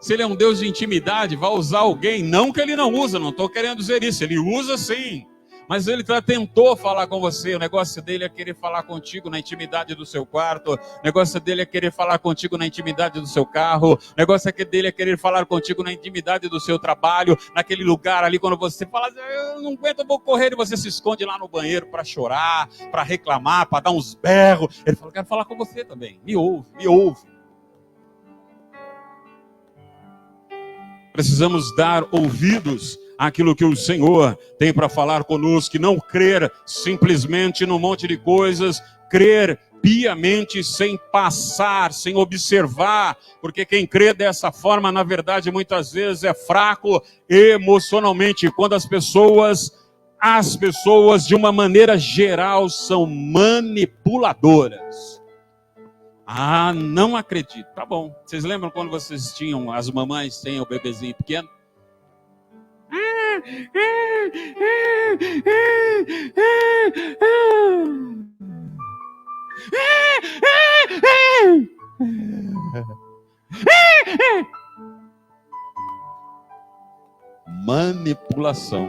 Se ele é um Deus de intimidade, vai usar alguém, não que ele não usa, não estou querendo dizer isso, ele usa sim, mas ele tentou falar com você. O negócio dele é querer falar contigo na intimidade do seu quarto, o negócio dele é querer falar contigo na intimidade do seu carro, o negócio dele é querer falar contigo na intimidade do seu trabalho, naquele lugar ali, quando você fala, eu não aguento, eu vou correr, e você se esconde lá no banheiro para chorar, para reclamar, para dar uns berros. Ele fala, quero falar com você também, me ouve, me ouve. Precisamos dar ouvidos àquilo que o Senhor tem para falar conosco, e não crer simplesmente num monte de coisas, crer piamente sem passar, sem observar, porque quem crê dessa forma, na verdade, muitas vezes é fraco emocionalmente. Quando as pessoas de uma maneira geral são manipuladoras. Ah, não acredito. Tá bom. Vocês lembram quando vocês tinham, as mamães têm o bebezinho pequeno? Manipulação.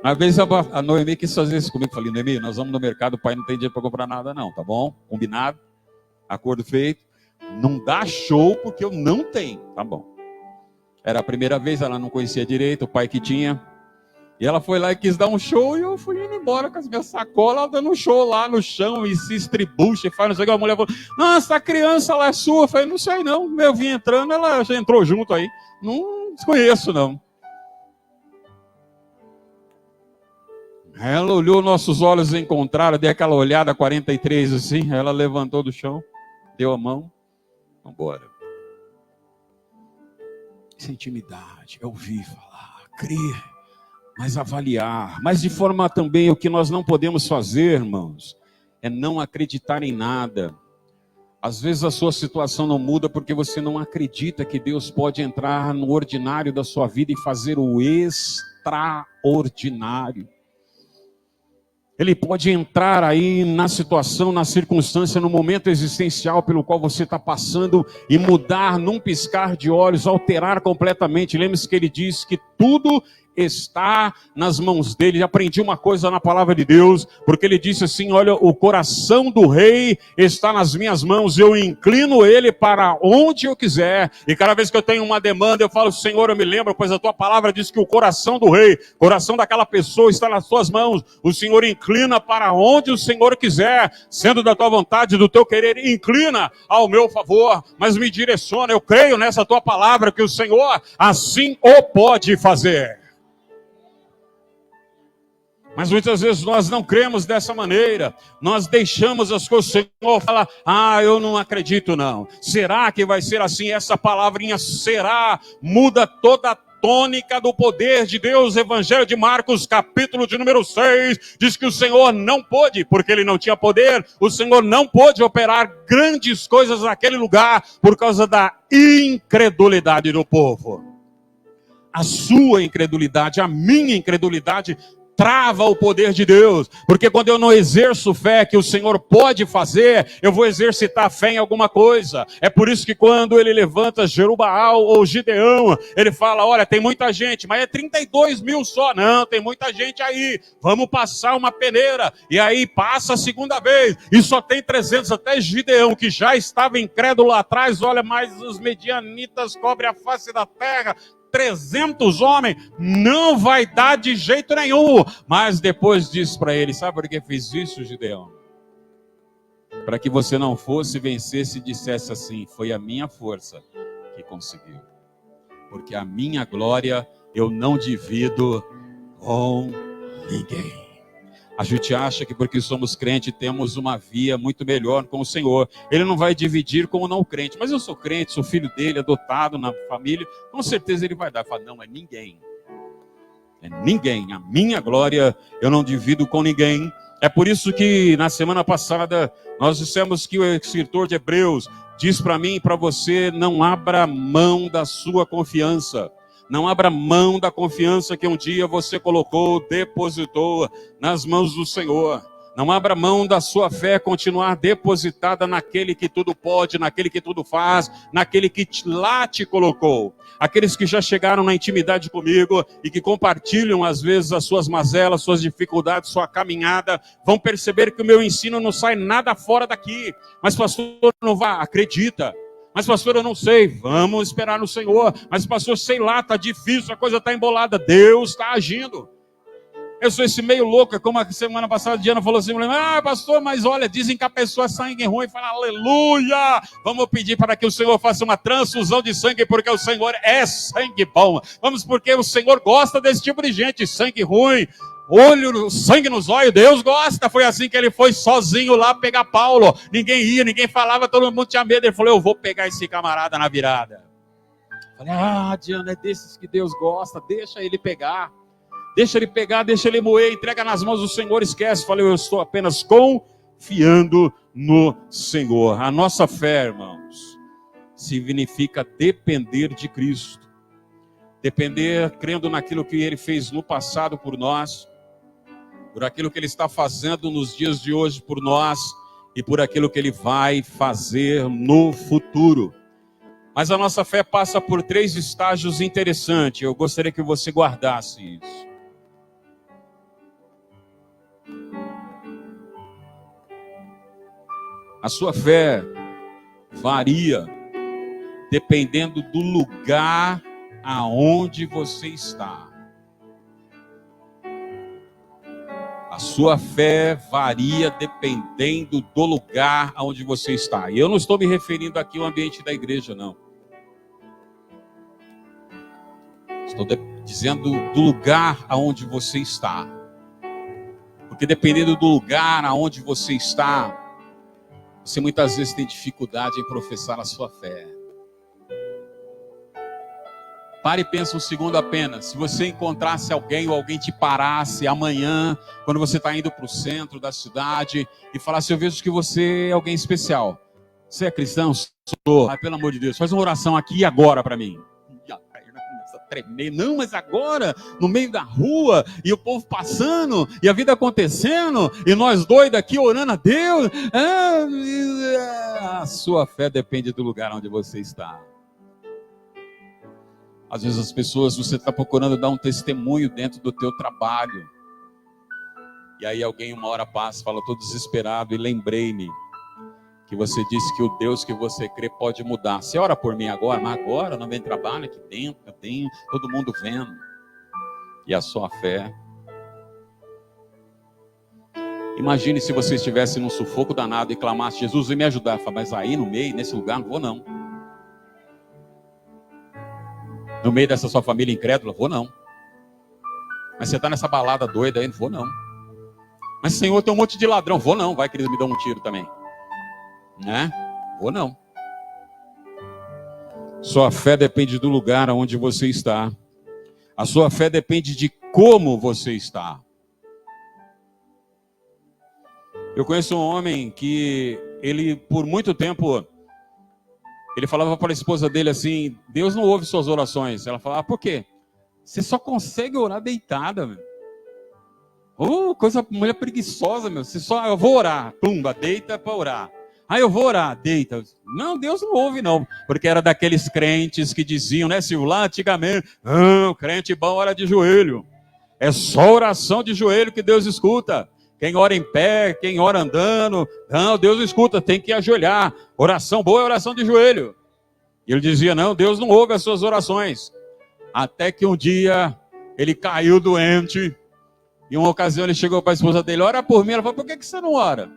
Uma vez a Noemi quis fazer isso comigo. Falei, Noemi, nós vamos no mercado, o pai não tem dinheiro para comprar nada não, tá bom? Combinado? Acordo feito. Não dá show porque eu não tenho. Tá bom. Era a primeira vez, ela não conhecia direito o pai que tinha. E ela foi lá e quis dar um show, e eu fui indo embora com as minhas sacolas, dando um show lá no chão, e se estribucha, e faz não sei o que. A mulher falou, nossa, a criança lá é sua. Eu falei, não sei não. Eu vim entrando, ela já entrou junto aí. Não desconheço não. Ela olhou, nossos olhos encontraram, deu aquela olhada 43 assim, ela levantou do chão, deu a mão, vamos embora. Essa intimidade, é ouvir falar, crer, mas avaliar, mas de forma também, o que nós não podemos fazer, irmãos, é não acreditar em nada. Às vezes a sua situação não muda porque você não acredita que Deus pode entrar no ordinário da sua vida e fazer o extraordinário. Ele pode entrar aí na situação, na circunstância, no momento existencial pelo qual você está passando e mudar num piscar de olhos, alterar completamente. Lembre-se que ele diz que tudo está nas mãos dele. Aprendi uma coisa na palavra de Deus, porque ele disse assim: olha, o coração do rei está nas minhas mãos, eu inclino ele para onde eu quiser. E cada vez que eu tenho uma demanda, eu falo: Senhor, eu me lembro, pois a tua palavra diz que o coração do rei, coração daquela pessoa está nas tuas mãos. O Senhor inclina para onde o Senhor quiser, sendo da tua vontade, do teu querer, inclina ao meu favor, mas me direciona. Eu creio nessa tua palavra que o Senhor assim o pode fazer. Mas muitas vezes nós não cremos dessa maneira. Nós deixamos as coisas, o Senhor fala: eu não acredito não. Será que vai ser assim? Essa palavrinha será muda toda a tônica do poder de Deus. Evangelho de Marcos, capítulo de número 6, diz que o Senhor não pôde, porque ele não tinha poder, o Senhor não pôde operar grandes coisas naquele lugar por causa da incredulidade do povo. A sua incredulidade, a minha incredulidade trava o poder de Deus, porque quando eu não exerço fé que o Senhor pode fazer, eu vou exercitar fé em alguma coisa. É por isso que quando ele levanta Jerubaal ou Gideão, ele fala: olha, tem muita gente, mas é 32 mil só. Não, tem muita gente aí, vamos passar uma peneira. E aí passa a segunda vez, e só tem 300, até Gideão, que já estava incrédulo lá atrás, olha, mas os medianitas cobrem a face da terra, 300 homens, não vai dar de jeito nenhum. Mas depois disse para ele: sabe por que fiz isso, Gideão? Para que você não fosse, vencesse e dissesse assim: foi a minha força que conseguiu. Porque a minha glória eu não divido com ninguém. A gente acha que porque somos crentes temos uma via muito melhor com o Senhor. Ele não vai dividir com o não crente. Mas eu sou crente, sou filho dele, adotado na família. Com certeza ele vai dar. Fala: não, é ninguém. É ninguém. A minha glória eu não divido com ninguém. É por isso que na semana passada nós dissemos que o escritor de Hebreus diz para mim e para você: não abra mão da sua confiança. Não abra mão da confiança que um dia você colocou, depositou nas mãos do Senhor. Não abra mão da sua fé continuar depositada naquele que tudo pode, naquele que tudo faz, naquele que lá te colocou. Aqueles que já chegaram na intimidade comigo e que compartilham às vezes as suas mazelas, suas dificuldades, sua caminhada, vão perceber que o meu ensino não sai nada fora daqui. Mas pastor, não vá, acredita. Mas pastor, eu não sei, vamos esperar no Senhor. Mas pastor, sei lá, está difícil, a coisa está embolada. Deus está agindo. Eu sou esse meio louco, como a semana passada a Diana falou assim: pastor, mas olha, dizem que a pessoa é sangue ruim. Fala: aleluia, vamos pedir para que o Senhor faça uma transfusão de sangue, porque o Senhor é sangue bom. Vamos, porque o Senhor gosta desse tipo de gente. Sangue ruim, sangue nos olhos, Deus gosta. Foi assim que ele foi sozinho lá pegar Paulo. Ninguém ia, ninguém falava, todo mundo tinha medo. Ele falou: eu vou pegar esse camarada na virada. Falei: Diana, é desses que Deus gosta, deixa ele pegar. Deixa ele pegar, deixa ele moer, entrega nas mãos do Senhor, esquece. Falei: eu estou apenas confiando no Senhor. A nossa fé, irmãos, significa depender de Cristo. Depender, crendo naquilo que Ele fez no passado por nós, por aquilo que Ele está fazendo nos dias de hoje por nós, e por aquilo que Ele vai fazer no futuro. Mas a nossa fé passa por 3 estágios interessantes. Eu gostaria que você guardasse isso. A sua fé varia dependendo do lugar aonde você está. A sua fé varia dependendo do lugar aonde você está. E eu não estou me referindo aqui ao ambiente da igreja, não. Estou dizendo do lugar aonde você está. Porque dependendo do lugar aonde você está, você muitas vezes tem dificuldade em professar a sua fé. Pare e pense um segundo apenas. Se você encontrasse alguém ou alguém te parasse amanhã, quando você está indo para o centro da cidade, e falasse: eu vejo que você é alguém especial. Você é cristão? Sou. Ai, pelo amor de Deus, faz uma oração aqui e agora para mim. E a perna começa a tremer. Não, mas agora, no meio da rua, e o povo passando, e a vida acontecendo, e nós doidos aqui orando a Deus. A sua fé depende do lugar onde você está. Às vezes as pessoas, você está procurando dar um testemunho dentro do teu trabalho. E aí alguém uma hora passa, fala, estou desesperado, e lembrei-me que você disse que o Deus que você crê pode mudar. Você ora por mim agora, mas agora não vem trabalho aqui dentro, eu tenho todo mundo vendo. E a sua fé. Imagine se você estivesse num sufoco danado e clamasse, Jesus, vem me ajudar. Fala, mas aí no meio, nesse lugar, não vou não. No meio dessa sua família incrédula, vou não. Mas você está nessa balada doida aí, não vou não. Mas Senhor, tem um monte de ladrão, vou não. Vai que eles me dão um tiro também. Né? Vou não. Sua fé depende do lugar onde você está. A sua fé depende de como você está. Eu conheço um homem que ele, por muito tempo, ele falava para a esposa dele assim, Deus não ouve suas orações. Ela falava, por quê? Você só consegue orar deitada, meu. Oh, coisa, mulher preguiçosa, meu. Você só, eu vou orar, pumba, deita para orar. Ah, eu vou orar, deita. Não, Deus não ouve não. Porque era daqueles crentes que diziam, né, Silvio, lá antigamente, o crente bom ora de joelho. É só oração de joelho que Deus escuta. Quem ora em pé, quem ora andando, não, Deus escuta, tem que ajoelhar. Oração boa é oração de joelho. E ele dizia, não, Deus não ouve as suas orações. Até que um dia ele caiu doente. E uma ocasião ele chegou para a esposa dele, ora por mim. Ela falou, por que você não ora?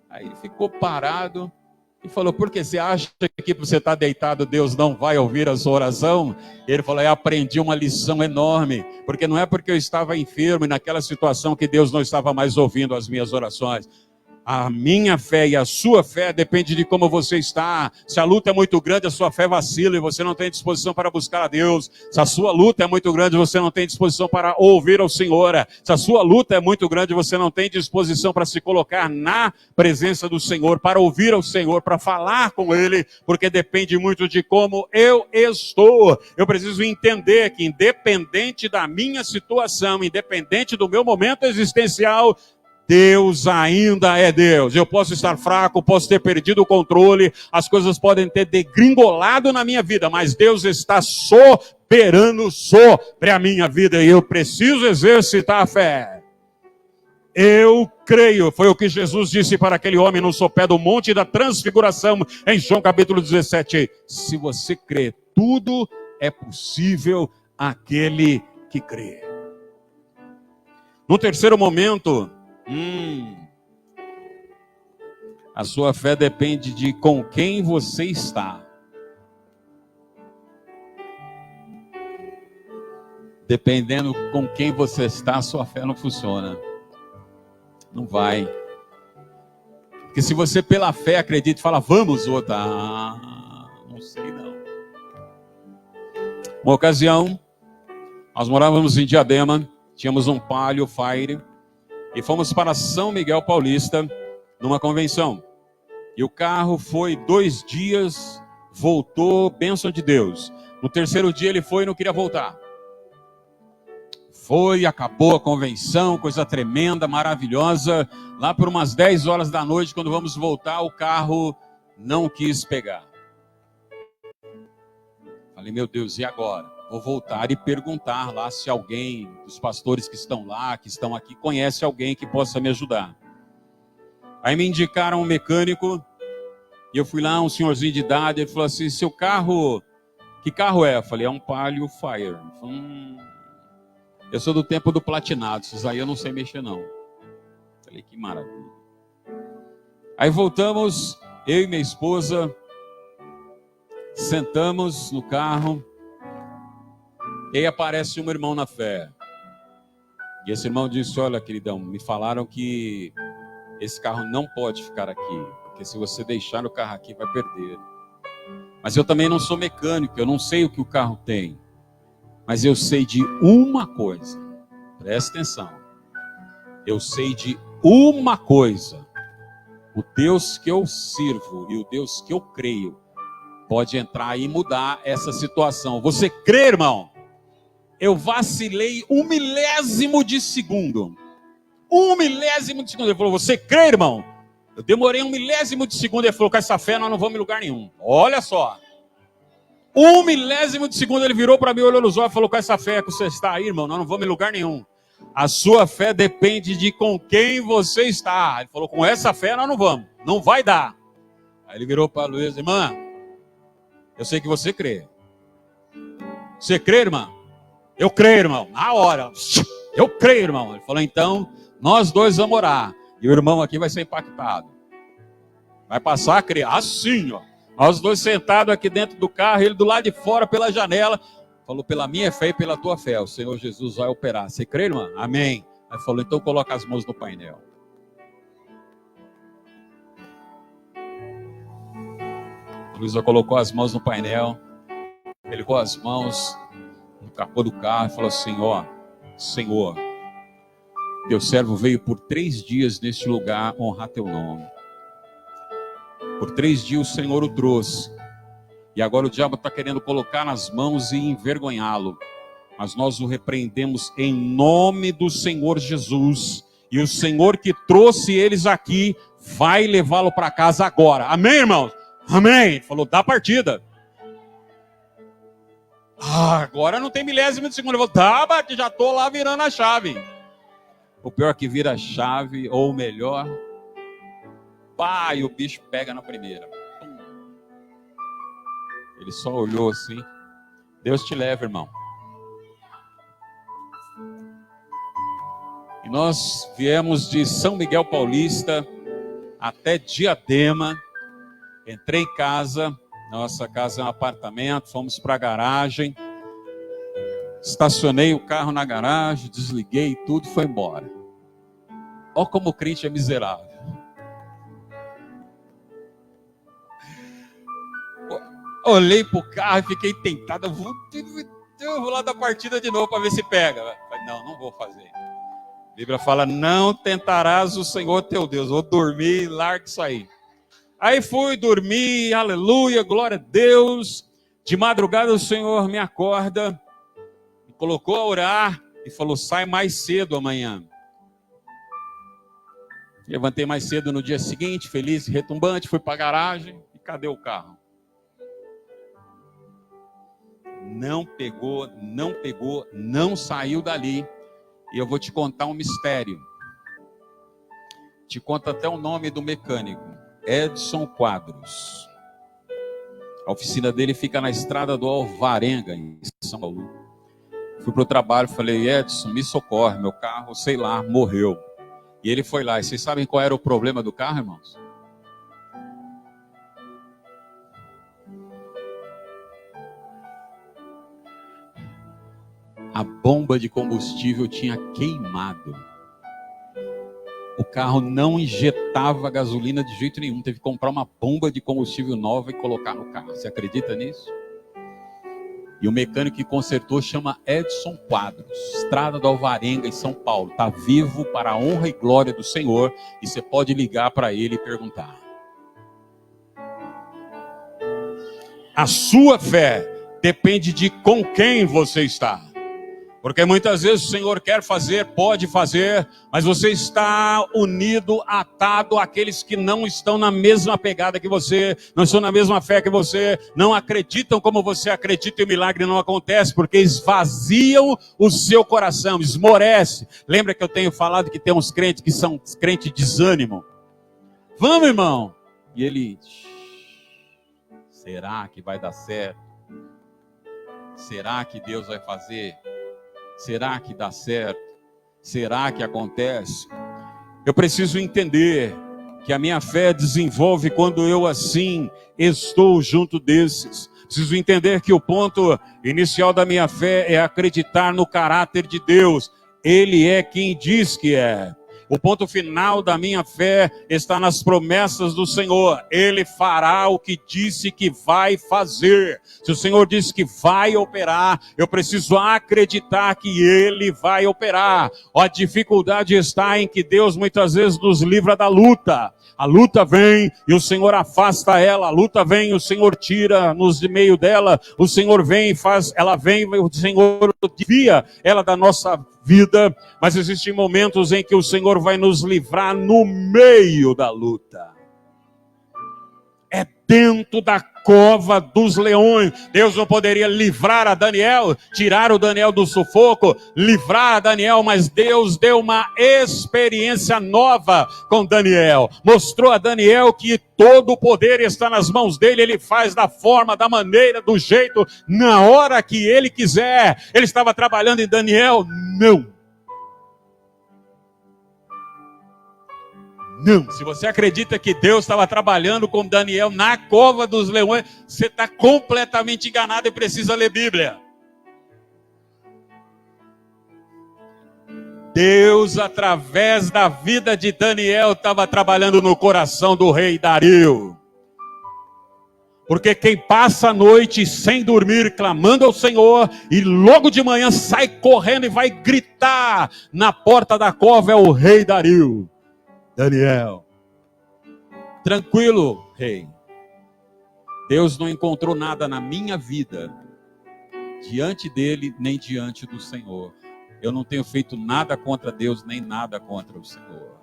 Aí ele ficou parado e falou, por que você acha que você está deitado, Deus não vai ouvir a sua oração? E ele falou, eu aprendi uma lição enorme, porque não é porque eu estava enfermo e naquela situação que Deus não estava mais ouvindo as minhas orações. A minha fé e a sua fé depende de como você está. Se a luta é muito grande, a sua fé vacila e você não tem disposição para buscar a Deus. Se a sua luta é muito grande, você não tem disposição para ouvir ao Senhor. Se a sua luta é muito grande, você não tem disposição para se colocar na presença do Senhor, para ouvir ao Senhor, para falar com Ele, porque depende muito de como eu estou. Eu preciso entender que independente da minha situação, independente do meu momento existencial, Deus ainda é Deus. Eu posso estar fraco, posso ter perdido o controle, as coisas podem ter degringolado na minha vida, mas Deus está soberano sobre a minha vida e eu preciso exercitar a fé. Eu creio, foi o que Jesus disse para aquele homem no sopé do monte da transfiguração, em João capítulo 17. Se você crê, tudo é possível àquele que crê. No terceiro momento, a sua fé depende de com quem você está. Dependendo com quem você está, a sua fé não funciona. Não vai. Porque se você pela fé acredita e fala, vamos, outra, não sei não. Uma ocasião, nós morávamos em Diadema, tínhamos um Palio Fire, e fomos para São Miguel Paulista, numa convenção. E o carro foi 2 dias, voltou, bênção de Deus. No terceiro dia ele foi e não queria voltar. Foi, acabou a convenção, coisa tremenda, maravilhosa. Lá por umas 10 horas da noite, quando vamos voltar, o carro não quis pegar. Falei, meu Deus, e agora? Vou voltar e perguntar lá se alguém dos pastores que estão lá, que estão aqui, conhece alguém que possa me ajudar. Aí me indicaram um mecânico, e eu fui lá, um senhorzinho de idade, ele falou assim, seu carro, que carro é? Eu falei, é um Palio Fire. Eu sou do tempo do platinado, isso aí eu não sei mexer não. Falei, que maravilha. Aí voltamos, eu e minha esposa, sentamos no carro, e aí aparece um irmão na fé. E esse irmão disse, olha queridão, me falaram que esse carro não pode ficar aqui, porque se você deixar o carro aqui vai perder. Mas eu também não sou mecânico, eu não sei o que o carro tem. Mas eu sei de uma coisa, presta atenção. Eu sei de uma coisa. O Deus que eu sirvo e o Deus que eu creio pode entrar e mudar essa situação. Você crê, irmão? Eu vacilei 1 milésimo de segundo. 1 milésimo de segundo. Ele falou, você crê, irmão? Eu demorei 1 milésimo de segundo. Ele falou, com essa fé nós não vamos em lugar nenhum. Olha só. Um milésimo de segundo ele virou para mim, olhou nos olhos e falou: com essa fé que você está aí, irmão, nós não vamos em lugar nenhum. A sua fé depende de com quem você está. Ele falou: com essa fé nós não vamos, não vai dar. Aí ele virou para a Luísa: irmã, eu sei que você crê. Você crê, irmã? Eu creio, irmão. Na hora. Eu creio, irmão. Ele falou: então, nós dois vamos orar. E o irmão aqui vai ser impactado. Vai passar a crer. Assim, ó. Nós dois sentados aqui dentro do carro, ele do lado de fora, pela janela. Falou: pela minha fé e pela tua fé, o Senhor Jesus vai operar. Você crê, irmã? Amém. Aí falou: então coloca as mãos no painel. A Luísa colocou as mãos no painel. Ele colocou as mãos no capô do carro e falou assim: ó, Senhor, teu servo veio por 3 dias neste lugar honrar teu nome. Por 3 dias o Senhor o trouxe. E agora o diabo está querendo colocar nas mãos e envergonhá-lo. Mas nós o repreendemos em nome do Senhor Jesus. E o Senhor que trouxe eles aqui vai levá-lo para casa agora. Amém, irmãos? Amém. Ele falou: dá partida. Agora não tem milésimo de segundo. Ele falou: tá, já estou lá virando a chave. O pior é que vira a chave, ou melhor, pá, e o bicho pega na primeira. Ele só olhou assim. Deus te leva, irmão. E nós viemos de São Miguel Paulista até Diadema. Entrei em casa, nossa casa é um apartamento, fomos para a garagem. Estacionei o carro na garagem, desliguei tudo e foi embora. Olha como o crente é miserável. Olhei para o carro e fiquei tentado. Eu vou lá dar partida de novo para ver se pega. Falei: não vou fazer. A Bíblia fala: não tentarás o Senhor teu Deus. Vou dormir e larga isso aí. Aí fui dormir, aleluia, glória a Deus. De madrugada o Senhor me acorda, me colocou a orar e falou: sai mais cedo amanhã. Levantei mais cedo no dia seguinte, feliz e retumbante, fui para a garagem e cadê o carro? Não pegou, não saiu dali. E eu vou te contar um mistério. Te conto até o nome do mecânico: Edson Quadros. A oficina dele fica na estrada do Alvarenga, em São Paulo. Fui para o trabalho, falei: Edson, me socorre, meu carro, sei lá, morreu. E ele foi lá. E vocês sabem qual era o problema do carro, irmãos? A bomba de combustível tinha queimado. O carro não injetava gasolina de jeito nenhum. Teve que comprar uma bomba de combustível nova e colocar no carro. Você acredita nisso? E o mecânico que consertou chama Edson Quadros, estrada do Alvarenga, em São Paulo. Está vivo para a honra e glória do Senhor. E você pode ligar para ele e perguntar. A sua fé depende de com quem você está. Porque muitas vezes o Senhor quer fazer, pode fazer, mas você está unido, atado àqueles que não estão na mesma pegada que você, não estão na mesma fé que você, não acreditam como você acredita e o milagre não acontece, porque esvaziam o seu coração, esmorece. Lembra que eu tenho falado que tem uns crentes que são crentes de desânimo? Vamos, irmão! E ele: será que vai dar certo? Será que Deus vai fazer? Será que dá certo? Será que acontece? Eu preciso entender que a minha fé desenvolve quando eu assim estou junto desses. Preciso entender que o ponto inicial da minha fé é acreditar no caráter de Deus. Ele é quem diz que é. O ponto final da minha fé está nas promessas do Senhor. Ele fará o que disse que vai fazer. Se o Senhor disse que vai operar, eu preciso acreditar que Ele vai operar. A dificuldade está em que Deus muitas vezes nos livra da luta. A luta vem e o Senhor afasta ela. A luta vem e o Senhor tira-nos de meio dela. O Senhor vem e faz, ela vem e o Senhor desvia ela da nossa vida. Mas existem momentos em que o Senhor vai nos livrar no meio da luta. é dentro da cova dos leões. Deus não poderia livrar a Daniel, tirar o Daniel do sufoco, livrar a Daniel, mas Deus deu uma experiência nova com Daniel. Mostrou a Daniel que todo o poder está nas mãos dele, ele faz da forma, da maneira, do jeito, na hora que ele quiser. Ele estava trabalhando em Daniel? Não. Não, se você acredita que Deus estava trabalhando com Daniel na cova dos leões, você está completamente enganado e precisa ler Bíblia. Deus, através da vida de Daniel, estava trabalhando no coração do rei Dario. Porque quem passa a noite sem dormir, clamando ao Senhor, e logo de manhã sai correndo e vai gritar na porta da cova, é o rei Dario. Daniel, tranquilo, rei. Deus não encontrou nada na minha vida diante dele, nem diante do Senhor. Eu não tenho feito nada contra Deus, nem nada contra o Senhor.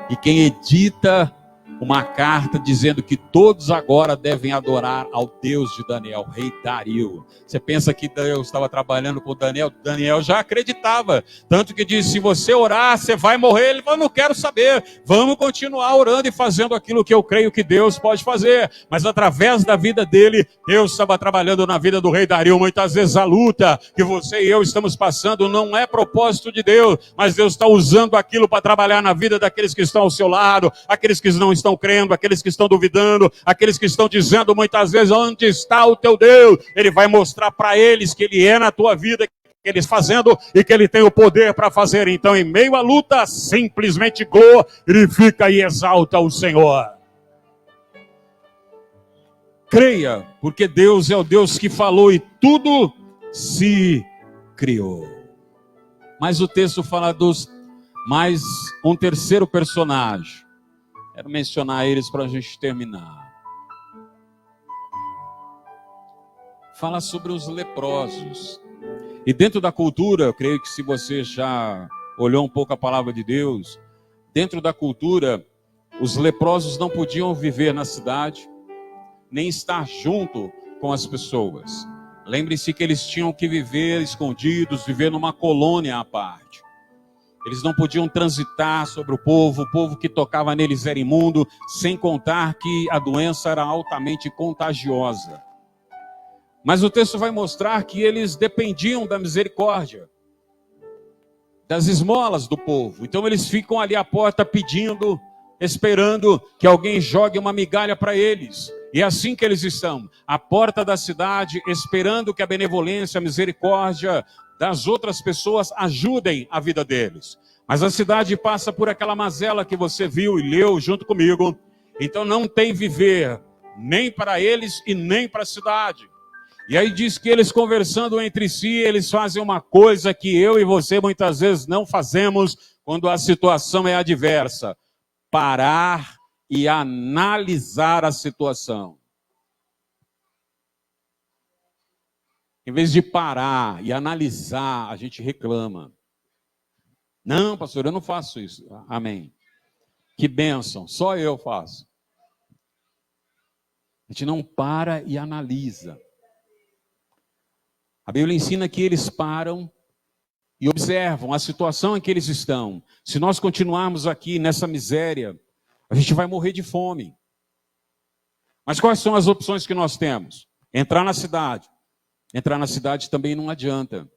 E quem edita uma carta dizendo que todos agora devem adorar ao Deus de Daniel, rei Dario. Você pensa que Deus estava trabalhando com Daniel? Daniel já acreditava, tanto que disse, se você orar, você vai morrer. Ele falou, não quero saber, vamos continuar orando e fazendo aquilo que eu creio que Deus pode fazer. Mas através da vida dele, Deus estava trabalhando na vida do rei Dario. Muitas vezes a luta que você e eu estamos passando não é propósito de Deus, mas Deus está usando aquilo para trabalhar na vida daqueles que estão ao seu lado, aqueles que não estão crendo, aqueles que estão duvidando, aqueles que estão dizendo muitas vezes, onde está o teu Deus? Ele vai mostrar para eles que ele é na tua vida, que eles fazendo e que ele tem o poder para fazer. Então, em meio à luta, simplesmente glorifica e exalta o Senhor. Creia, porque Deus é o Deus que falou e tudo se criou. Mas o texto fala dos mais um terceiro personagem. Quero mencionar eles para a gente terminar. Fala sobre os leprosos. E dentro da cultura, eu creio que se você já olhou um pouco a palavra de Deus, dentro da cultura, os leprosos não podiam viver na cidade, nem estar junto com as pessoas. Lembre-se que eles tinham que viver escondidos, viver numa colônia à parte. Eles não podiam transitar sobre o povo que tocava neles era imundo, sem contar que a doença era altamente contagiosa. Mas o texto vai mostrar que eles dependiam da misericórdia, das esmolas do povo. Então eles ficam ali à porta pedindo, esperando que alguém jogue uma migalha para eles. E é assim que eles estão, à porta da cidade, esperando que a benevolência, a misericórdia das outras pessoas ajudem a vida deles. Mas a cidade passa por aquela mazela que você viu e leu junto comigo. Então não tem viver nem para eles e nem para a cidade. E aí diz que eles conversando entre si, eles fazem uma coisa que eu e você muitas vezes não fazemos quando a situação é adversa. Parar e analisar a situação. Em vez de parar e analisar, a gente reclama. Não, pastor, eu não faço isso. Amém. Que bênção, só eu faço. A gente não para e analisa. A Bíblia ensina que eles param e observam a situação em que eles estão. Se nós continuarmos aqui nessa miséria, a gente vai morrer de fome. Mas quais são as opções que nós temos? Entrar na cidade. Entrar na cidade também não adianta,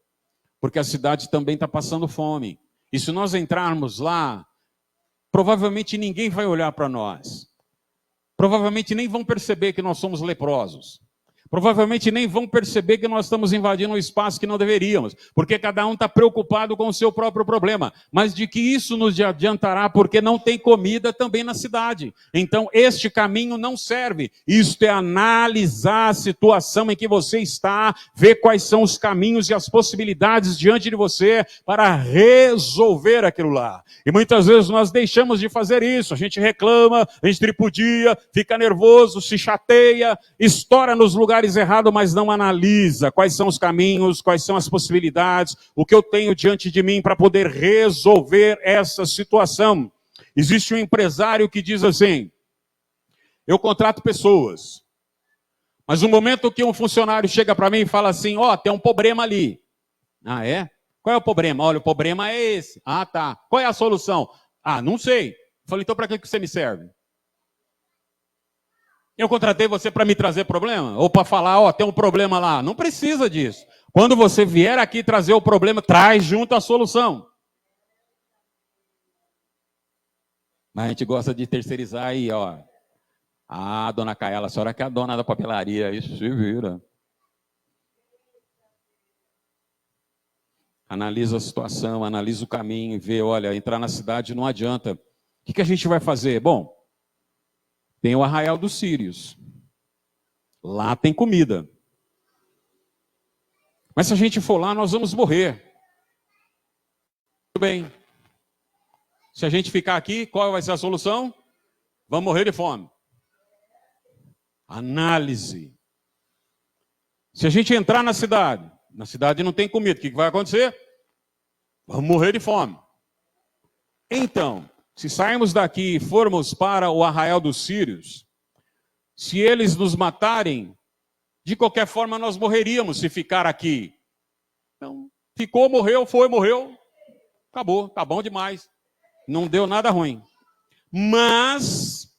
porque a cidade também está passando fome. E se nós entrarmos lá, provavelmente ninguém vai olhar para nós. Provavelmente nem vão perceber que nós somos leprosos. Provavelmente nem vão perceber que nós estamos invadindo um espaço que não deveríamos, porque cada um está preocupado com o seu próprio problema. Mas de que isso nos adiantará, porque não tem comida também na cidade. Então este caminho não serve. Isto é analisar a situação em que você está, ver quais são os caminhos e as possibilidades diante de você para resolver aquilo lá. E muitas vezes nós deixamos de fazer isso. A gente reclama, a gente tripudia, fica nervoso, se chateia, estoura nos lugares errados, mas não analisa quais são os caminhos, quais são as possibilidades, o que eu tenho diante de mim para poder resolver essa situação. Existe um empresário que diz assim: eu contrato pessoas. Mas no momento que um funcionário chega para mim e fala assim, ó, tem um problema ali. Ah, é? Qual é o problema? Olha, o problema é esse. Ah, tá. Qual é a solução? Ah, não sei. Eu falei, então para que você me serve? Eu contratei você para me trazer problema? Ou para falar, ó, tem um problema lá? Não precisa disso. Quando você vier aqui trazer o problema, traz junto a solução. Mas a gente gosta de terceirizar aí, ó. Ah, dona Caela, a senhora que é a dona da papelaria, isso se vira. Analisa a situação, analisa o caminho e vê, olha, entrar na cidade não adianta. O que a gente vai fazer? Bom, tem o Arraial dos Sírios. Lá tem comida. Mas se a gente for lá, nós vamos morrer. Tudo bem. Se a gente ficar aqui, qual vai ser a solução? Vamos morrer de fome. Análise. Se a gente entrar na cidade não tem comida, o que vai acontecer? Vamos morrer de fome. Então, se sairmos daqui e formos para o Arraial dos Sírios, se eles nos matarem, de qualquer forma nós morreríamos se ficar aqui. Então, ficou, morreu, foi, morreu, acabou, tá bom demais. Não deu nada ruim. Mas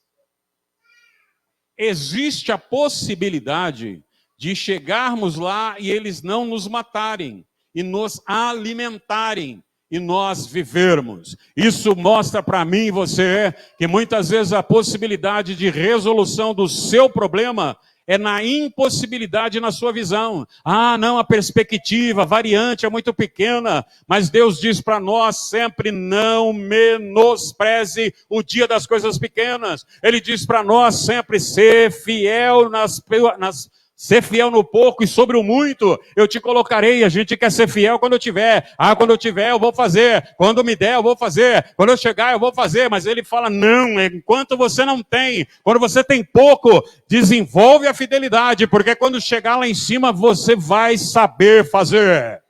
existe a possibilidade de chegarmos lá e eles não nos matarem e nos alimentarem e nós vivermos. Isso mostra para mim e você que muitas vezes a possibilidade de resolução do seu problema é na impossibilidade na sua visão. Ah, não, a perspectiva, a variante é muito pequena, mas Deus diz para nós sempre, não menospreze o dia das coisas pequenas. Ele diz para nós sempre, ser fiel ser fiel no pouco e sobre o muito, eu te colocarei. A gente quer ser fiel quando eu tiver. Ah, quando eu tiver, eu vou fazer. Quando me der, eu vou fazer. Quando eu chegar, eu vou fazer. Mas ele fala, não, enquanto você não tem, quando você tem pouco, desenvolve a fidelidade, porque quando chegar lá em cima, você vai saber fazer.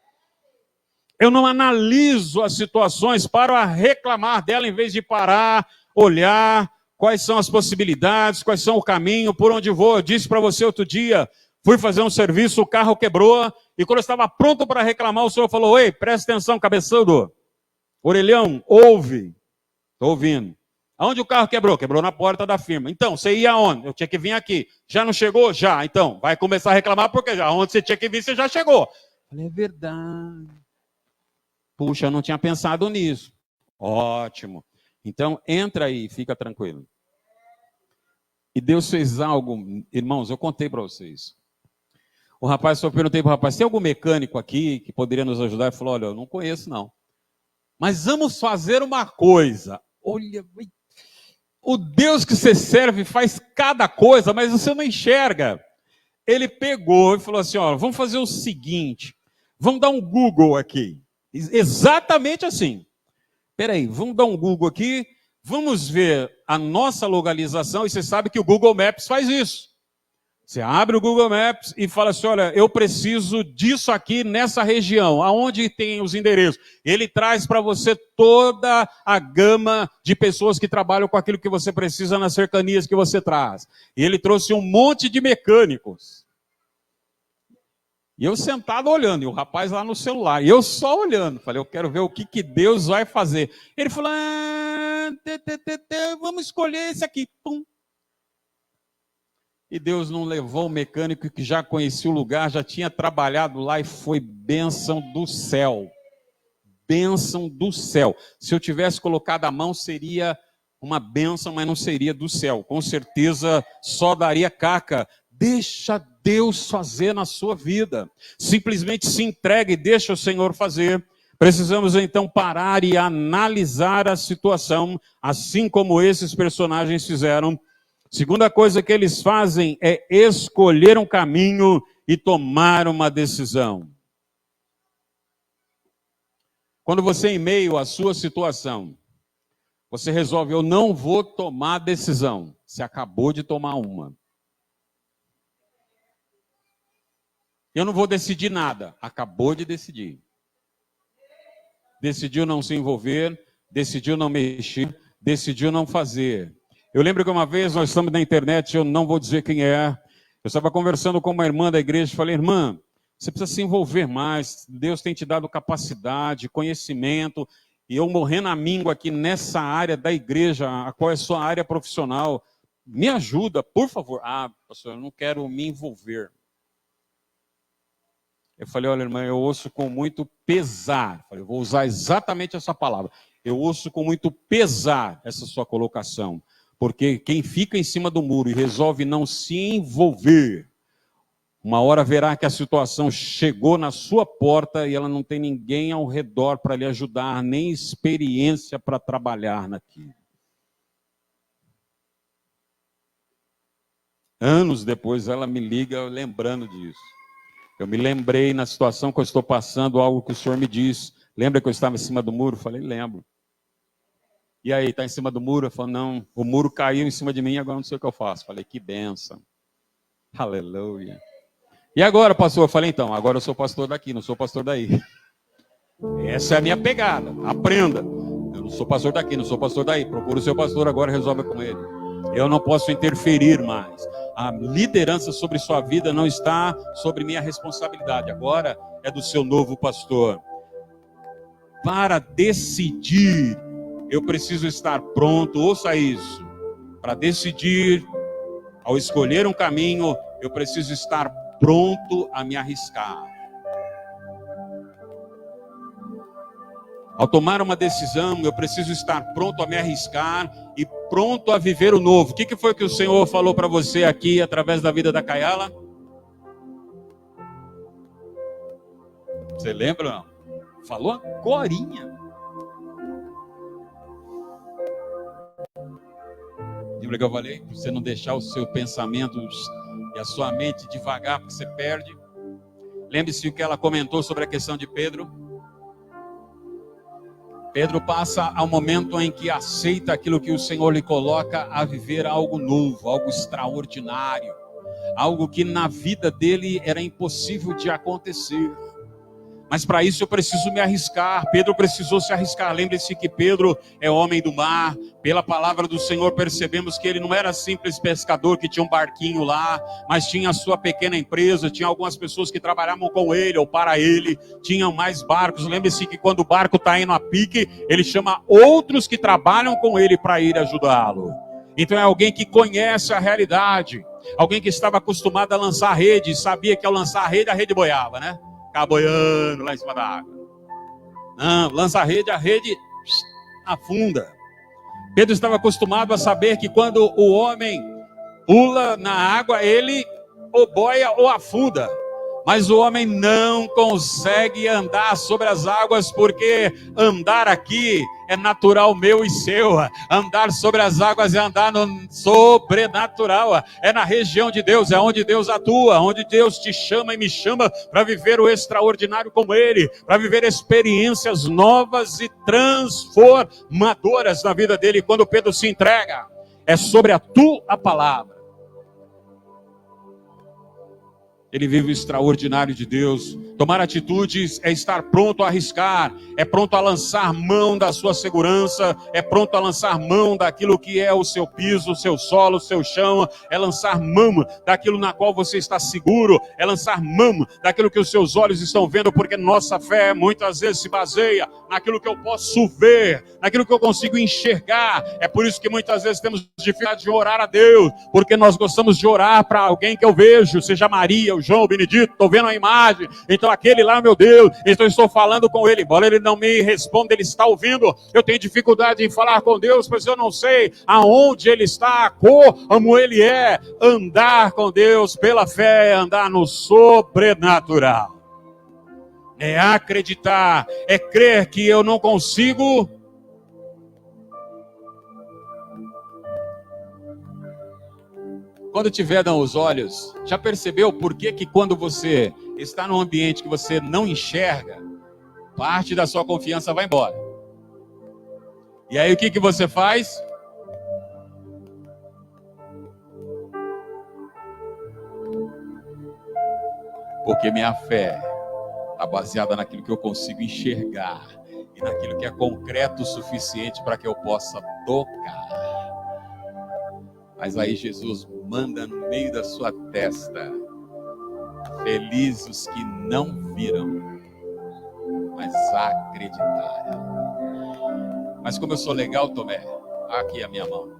Eu não analiso as situações para reclamar dela, em vez de parar, olhar, quais são as possibilidades, quais são o caminho, por onde vou. Eu disse para você outro dia, fui fazer um serviço, o carro quebrou, e quando eu estava pronto para reclamar, o senhor falou, ei, presta atenção, cabeçudo, orelhão, ouve. Estou ouvindo. Aonde o carro quebrou? Quebrou na porta da firma. Então, você ia aonde? Eu tinha que vir aqui. Já não chegou? Já. Então, vai começar a reclamar, porque já onde você tinha que vir, você já chegou. Eu falei, é verdade. Puxa, eu não tinha pensado nisso. Ótimo. Então, entra aí, fica tranquilo. E Deus fez algo, irmãos, eu contei para vocês. O rapaz, eu perguntei para o rapaz, tem algum mecânico aqui que poderia nos ajudar? Ele falou, olha, eu não conheço não. Mas vamos fazer uma coisa. Olha, o Deus que você serve faz cada coisa, mas você não enxerga. Ele pegou e falou assim, ó, vamos fazer o seguinte, vamos dar um Google aqui. Exatamente assim. Peraí, vamos dar um Google aqui, vamos ver a nossa localização, e você sabe que o Google Maps faz isso. Você abre o Google Maps e fala assim, olha, eu preciso disso aqui nessa região, aonde tem os endereços. Ele traz para você toda a gama de pessoas que trabalham com aquilo que você precisa nas cercanias que você traz. E ele trouxe um monte de mecânicos. E eu sentado olhando, e o rapaz lá no celular, e eu só olhando. Falei, eu quero ver o que Deus vai fazer. Ele falou, vamos escolher esse aqui. Pum. E Deus não levou o mecânico que já conhecia o lugar, já tinha trabalhado lá, e foi bênção do céu. Bênção do céu. Se eu tivesse colocado a mão, seria uma bênção, mas não seria do céu. Com certeza só daria caca. Deixa Deus fazer na sua vida. Simplesmente se entregue e deixa o Senhor fazer. Precisamos então parar e analisar a situação, assim como esses personagens fizeram. Segunda coisa que eles fazem é escolher um caminho e tomar uma decisão. Quando você, em meio à sua situação, você resolve, eu não vou tomar decisão. Você acabou de tomar uma. Eu não vou decidir nada. Acabou de decidir. Decidiu não se envolver, decidiu não mexer, decidiu não fazer. Eu lembro que uma vez nós estamos na internet, eu não vou dizer quem é. Eu estava conversando com uma irmã da igreja e falei, irmã, você precisa se envolver mais. Deus tem te dado capacidade, conhecimento. E eu morrendo a míngua aqui nessa área da igreja, a qual é a sua área profissional. Me ajuda, por favor. Ah, pastor, eu não quero me envolver. Eu falei, olha, irmã, eu ouço com muito pesar. Eu vou usar exatamente essa palavra. Eu ouço com muito pesar essa sua colocação. Porque quem fica em cima do muro e resolve não se envolver, uma hora verá que a situação chegou na sua porta e ela não tem ninguém ao redor para lhe ajudar, nem experiência para trabalhar naquilo. Anos depois ela me liga lembrando disso. Eu me lembrei na situação que eu estou passando, algo que o Senhor me disse. Lembra que eu estava em cima do muro? Eu falei, lembro. E aí, está em cima do muro? Eu falei, não, o muro caiu em cima de mim, agora não sei o que eu faço. Eu falei, que bênção. Aleluia. E agora, pastor? Eu falei, então, agora eu sou pastor daqui, não sou pastor daí. Essa é a minha pegada, aprenda. Eu não sou pastor daqui, não sou pastor daí. Procura o seu pastor agora, resolve com ele. Eu não posso interferir mais. A liderança sobre sua vida não está sobre minha responsabilidade. Agora é do seu novo pastor. Para decidir, eu preciso estar pronto. Ouça isso. Para decidir, ao escolher um caminho, eu preciso estar pronto a me arriscar. Ao tomar uma decisão, eu preciso estar pronto a me arriscar e pronto a viver o novo. O que foi que o Senhor falou para você aqui, através da vida da Caiala? Você lembra ou não? Falou agorinha. Lembra que eu falei? Você não deixar o seu pensamento e a sua mente devagar, porque você perde. Lembre-se o que ela comentou sobre a questão de Pedro. Pedro passa ao momento em que aceita aquilo que o Senhor lhe coloca a viver algo novo, algo extraordinário, algo que na vida dele era impossível de acontecer. Mas para isso eu preciso me arriscar. Pedro precisou se arriscar. Lembre-se que Pedro é homem do mar. Pela palavra do Senhor percebemos que ele não era simples pescador que tinha um barquinho lá, mas tinha a sua pequena empresa, tinha algumas pessoas que trabalhavam com ele ou para ele, tinham mais barcos. Lembre-se que quando o barco está indo a pique, ele chama outros que trabalham com ele para ir ajudá-lo. Então é alguém que conhece a realidade, alguém que estava acostumado a lançar rede, sabia que ao lançar a rede boiava, né? Ficava boiando lá em cima da água. Não, lança a rede afunda. Pedro estava acostumado a saber que quando o homem pula na água, ele ou boia ou afunda. Mas o homem não consegue andar sobre as águas, porque andar aqui é natural meu e seu. Andar sobre as águas é andar no sobrenatural. É na região de Deus, é onde Deus atua, onde Deus te chama e me chama para viver o extraordinário como Ele, para viver experiências novas e transformadoras na vida dele. Quando Pedro se entrega, é sobre a tua palavra. Ele vive o extraordinário de Deus. Tomar atitudes é estar pronto a arriscar, é pronto a lançar mão da sua segurança, é pronto a lançar mão daquilo que é o seu piso, o seu solo, o seu chão, é lançar mão daquilo na qual você está seguro, é lançar mão daquilo que os seus olhos estão vendo, porque nossa fé muitas vezes se baseia naquilo que eu posso ver, naquilo que eu consigo enxergar. É por isso que muitas vezes temos dificuldade de orar a Deus, porque nós gostamos de orar para alguém que eu vejo, seja Maria, o João, o Benedito, estou vendo a imagem, então aquele lá, meu Deus, então estou falando com ele, embora ele não me responda, ele está ouvindo. Eu tenho dificuldade em falar com Deus, pois eu não sei aonde ele está, como ele é. Andar com Deus pela fé é andar no sobrenatural, é acreditar, é crer que eu não consigo. Quando te vedam os olhos, já percebeu por que quando você está num ambiente que você não enxerga, parte da sua confiança vai embora? E aí o que você faz? Porque minha fé está baseada naquilo que eu consigo enxergar e naquilo que é concreto o suficiente para que eu possa tocar. Mas aí Jesus manda no meio da sua testa: felizes os que não viram, mas acreditaram. Mas como eu sou legal, Tomé, aqui a minha mão.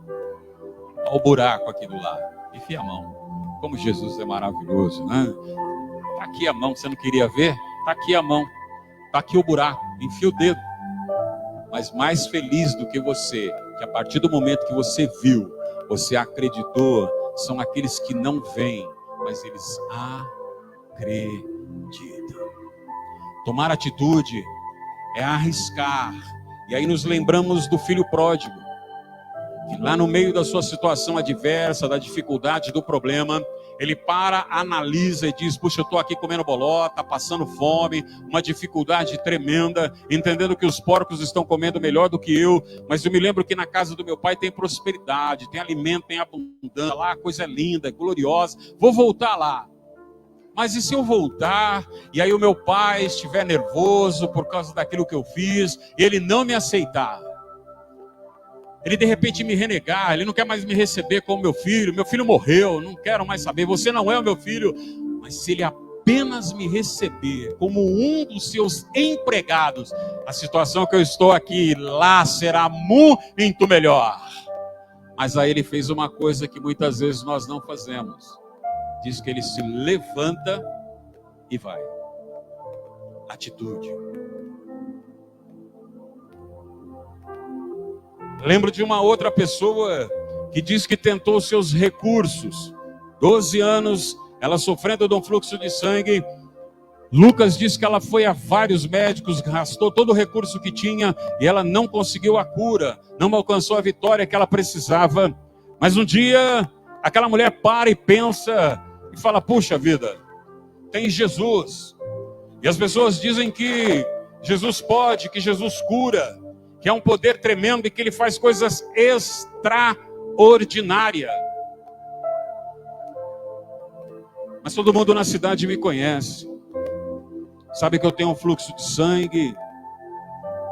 Olha o buraco aqui do lado. Enfia a mão. Como Jesus é maravilhoso, né? Tá aqui a mão, você não queria ver? Tá aqui a mão. Tá aqui o buraco. Enfia o dedo. Mas mais feliz do que você, que a partir do momento que você viu, você acreditou, são aqueles que não veem, mas eles acreditam. Tomar atitude é arriscar. E aí nos lembramos do filho pródigo, que lá no meio da sua situação adversa, da dificuldade, do problema, ele para, analisa e diz: puxa, eu estou aqui comendo bolota, passando fome, uma dificuldade tremenda, entendendo que os porcos estão comendo melhor do que eu, mas eu me lembro que na casa do meu pai tem prosperidade, tem alimento, tem abundância, lá a coisa é linda, é gloriosa, vou voltar lá. Mas e se eu voltar, e aí o meu pai estiver nervoso por causa daquilo que eu fiz, e ele não me aceitar? Ele de repente me renegar, ele não quer mais me receber como meu filho morreu, não quero mais saber, você não é o meu filho. Mas se ele apenas me receber como um dos seus empregados, a situação que eu estou aqui lá será muito melhor. Mas aí ele fez uma coisa que muitas vezes nós não fazemos. Diz que ele se levanta e vai. Atitude. Lembro de uma outra pessoa que diz que tentou os seus recursos. 12 anos, ela sofrendo de um fluxo de sangue. Lucas diz que ela foi a vários médicos, gastou todo o recurso que tinha e ela não conseguiu a cura, não alcançou a vitória que ela precisava. Mas um dia, aquela mulher para e pensa e fala: puxa vida, tem Jesus. E as pessoas dizem que Jesus pode, que Jesus cura, que é um poder tremendo e que ele faz coisas extraordinárias. Mas todo mundo na cidade me conhece. Sabe que eu tenho um fluxo de sangue.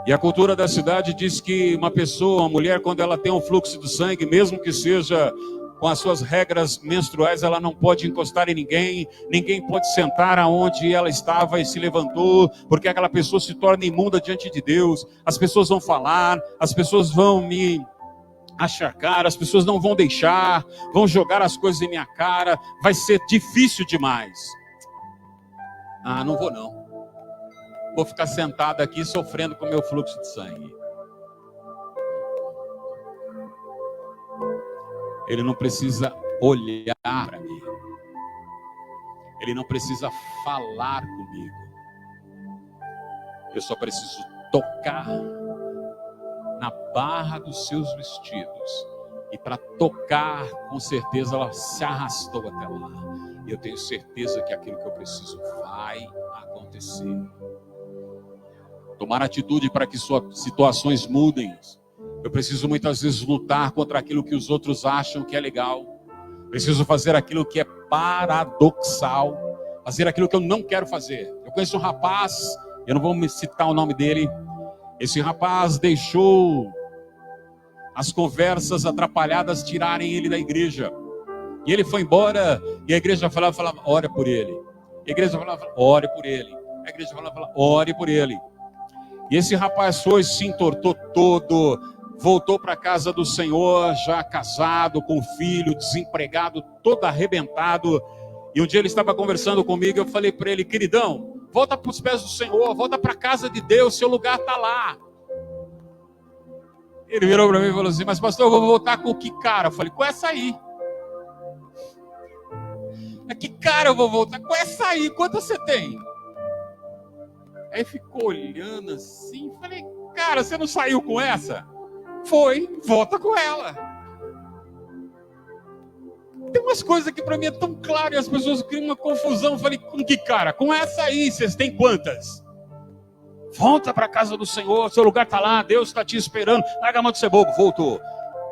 E a cultura da cidade diz que uma pessoa, uma mulher, quando ela tem um fluxo de sangue, mesmo que seja com as suas regras menstruais, ela não pode encostar em ninguém, ninguém pode sentar aonde ela estava e se levantou, porque aquela pessoa se torna imunda diante de Deus. As pessoas vão falar, as pessoas vão me achacar, as pessoas não vão deixar, vão jogar as coisas em minha cara, vai ser difícil demais. Não vou não. Vou ficar sentado aqui sofrendo com o meu fluxo de sangue. Ele não precisa olhar para mim. Ele não precisa falar comigo. Eu só preciso tocar na barra dos seus vestidos. E para tocar, com certeza ela se arrastou até lá. E eu tenho certeza que aquilo que eu preciso vai acontecer. Tomar atitude para que suas situações mudem. Eu preciso muitas vezes lutar contra aquilo que os outros acham que é legal. Preciso fazer aquilo que é paradoxal. Fazer aquilo que eu não quero fazer. Eu conheço um rapaz, eu não vou me citar o nome dele. Esse rapaz deixou as conversas atrapalhadas tirarem ele da igreja. E ele foi embora e a igreja falava, ore por ele. A igreja falava, ore por ele. A igreja falava, ore por ele. E esse rapaz foi, se entortou todo, voltou para a casa do Senhor, já casado, com filho, desempregado, todo arrebentado. E um dia ele estava conversando comigo, eu falei para ele: queridão, volta para os pés do Senhor, volta para a casa de Deus, seu lugar está lá. Ele virou para mim e falou assim: mas pastor, eu vou voltar com que cara? Eu falei: com essa aí. Que cara eu vou voltar? Com essa aí, quanto você tem? Aí ficou olhando assim, falei: cara, você não saiu com essa? Foi, volta com ela. Tem umas coisas que para mim é tão claro e as pessoas criam uma confusão. Eu falei: com que cara? Com essa aí, vocês têm quantas? Volta para a casa do Senhor, seu lugar está lá, Deus está te esperando. Larga a mão de ser bobo, voltou.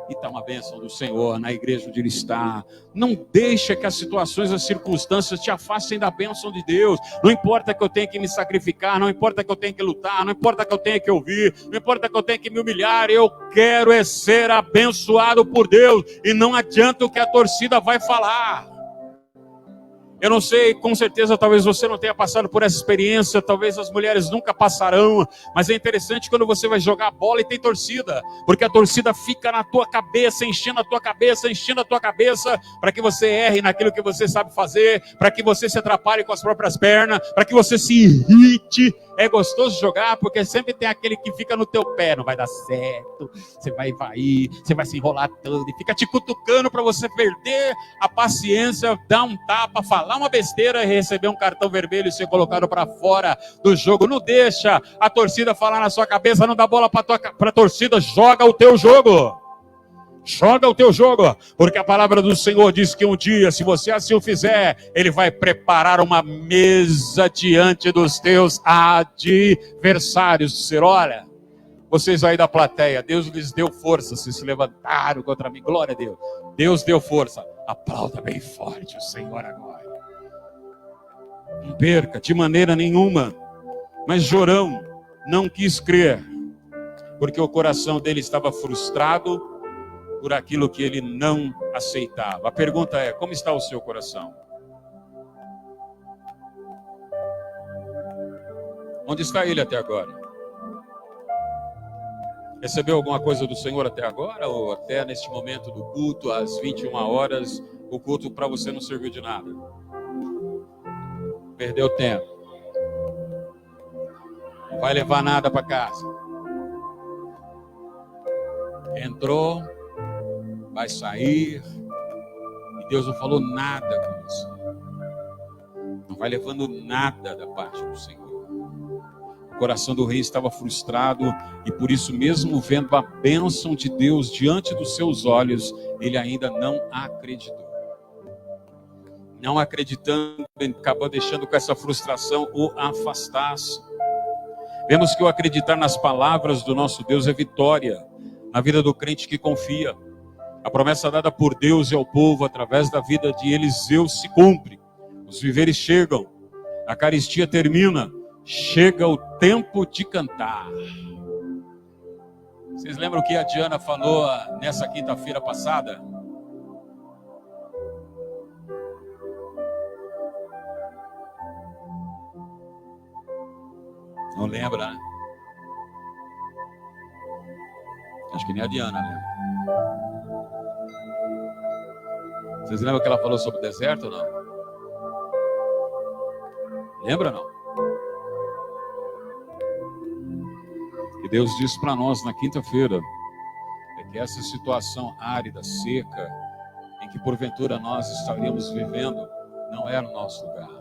E está uma bênção do Senhor na igreja onde Ele está. Não deixa que as situações, as circunstâncias te afastem da bênção de Deus. Não importa que eu tenha que me sacrificar, não importa que eu tenha que lutar, não importa que eu tenha que ouvir, não importa que eu tenha que me humilhar. Eu quero ser abençoado por Deus. E não adianta o que a torcida vai falar. Eu não sei, com certeza, talvez você não tenha passado por essa experiência, talvez as mulheres nunca passarão, mas é interessante quando você vai jogar bola e tem torcida, porque a torcida fica na tua cabeça, enchendo a tua cabeça, para que você erre naquilo que você sabe fazer, para que você se atrapalhe com as próprias pernas, para que você se irrite. É gostoso jogar, porque sempre tem aquele que fica no teu pé, não vai dar certo, você vai você vai se enrolar todo, e fica te cutucando para você perder a paciência, dar um tapa, falar uma besteira e receber um cartão vermelho e ser colocado para fora do jogo. Não deixa a torcida falar na sua cabeça, não dá bola para a torcida, joga o teu jogo. Joga o teu jogo, porque a palavra do Senhor diz que um dia, se você assim o fizer, Ele vai preparar uma mesa diante dos teus adversários. Olha, vocês aí da plateia, Deus lhes deu força, se levantaram contra mim, glória a Deus. Deus deu força, aplauda bem forte o Senhor agora. Não perca de maneira nenhuma, mas Jorão não quis crer, porque o coração dele estava frustrado por aquilo que ele não aceitava. A pergunta é: como está o seu coração? Onde está ele até agora? Recebeu alguma coisa do Senhor até agora? Ou até neste momento do culto, às 21 horas, o culto para você não serviu de nada? Perdeu tempo. Não vai levar nada para casa. Entrou, vai sair, e Deus não falou nada com você. Não vai levando nada da parte do Senhor. O coração do rei estava frustrado, e por isso mesmo vendo a bênção de Deus diante dos seus olhos, ele ainda não acreditou. Não acreditando, acabou deixando que essa frustração o afastasse. Vemos que o acreditar nas palavras do nosso Deus é vitória na vida do crente que confia. A promessa dada por Deus e ao povo através da vida de Eliseu se cumpre. Os víveres chegam, a caristia termina, chega o tempo de cantar. Vocês lembram o que a Diana falou nessa quinta-feira passada? Não lembra, né? Acho que nem a Diana, né? Vocês lembram que ela falou sobre o deserto ou não? Lembra ou não? E Deus disse para nós na quinta-feira que essa situação árida, seca, em que porventura nós estaríamos vivendo, não era o nosso lugar.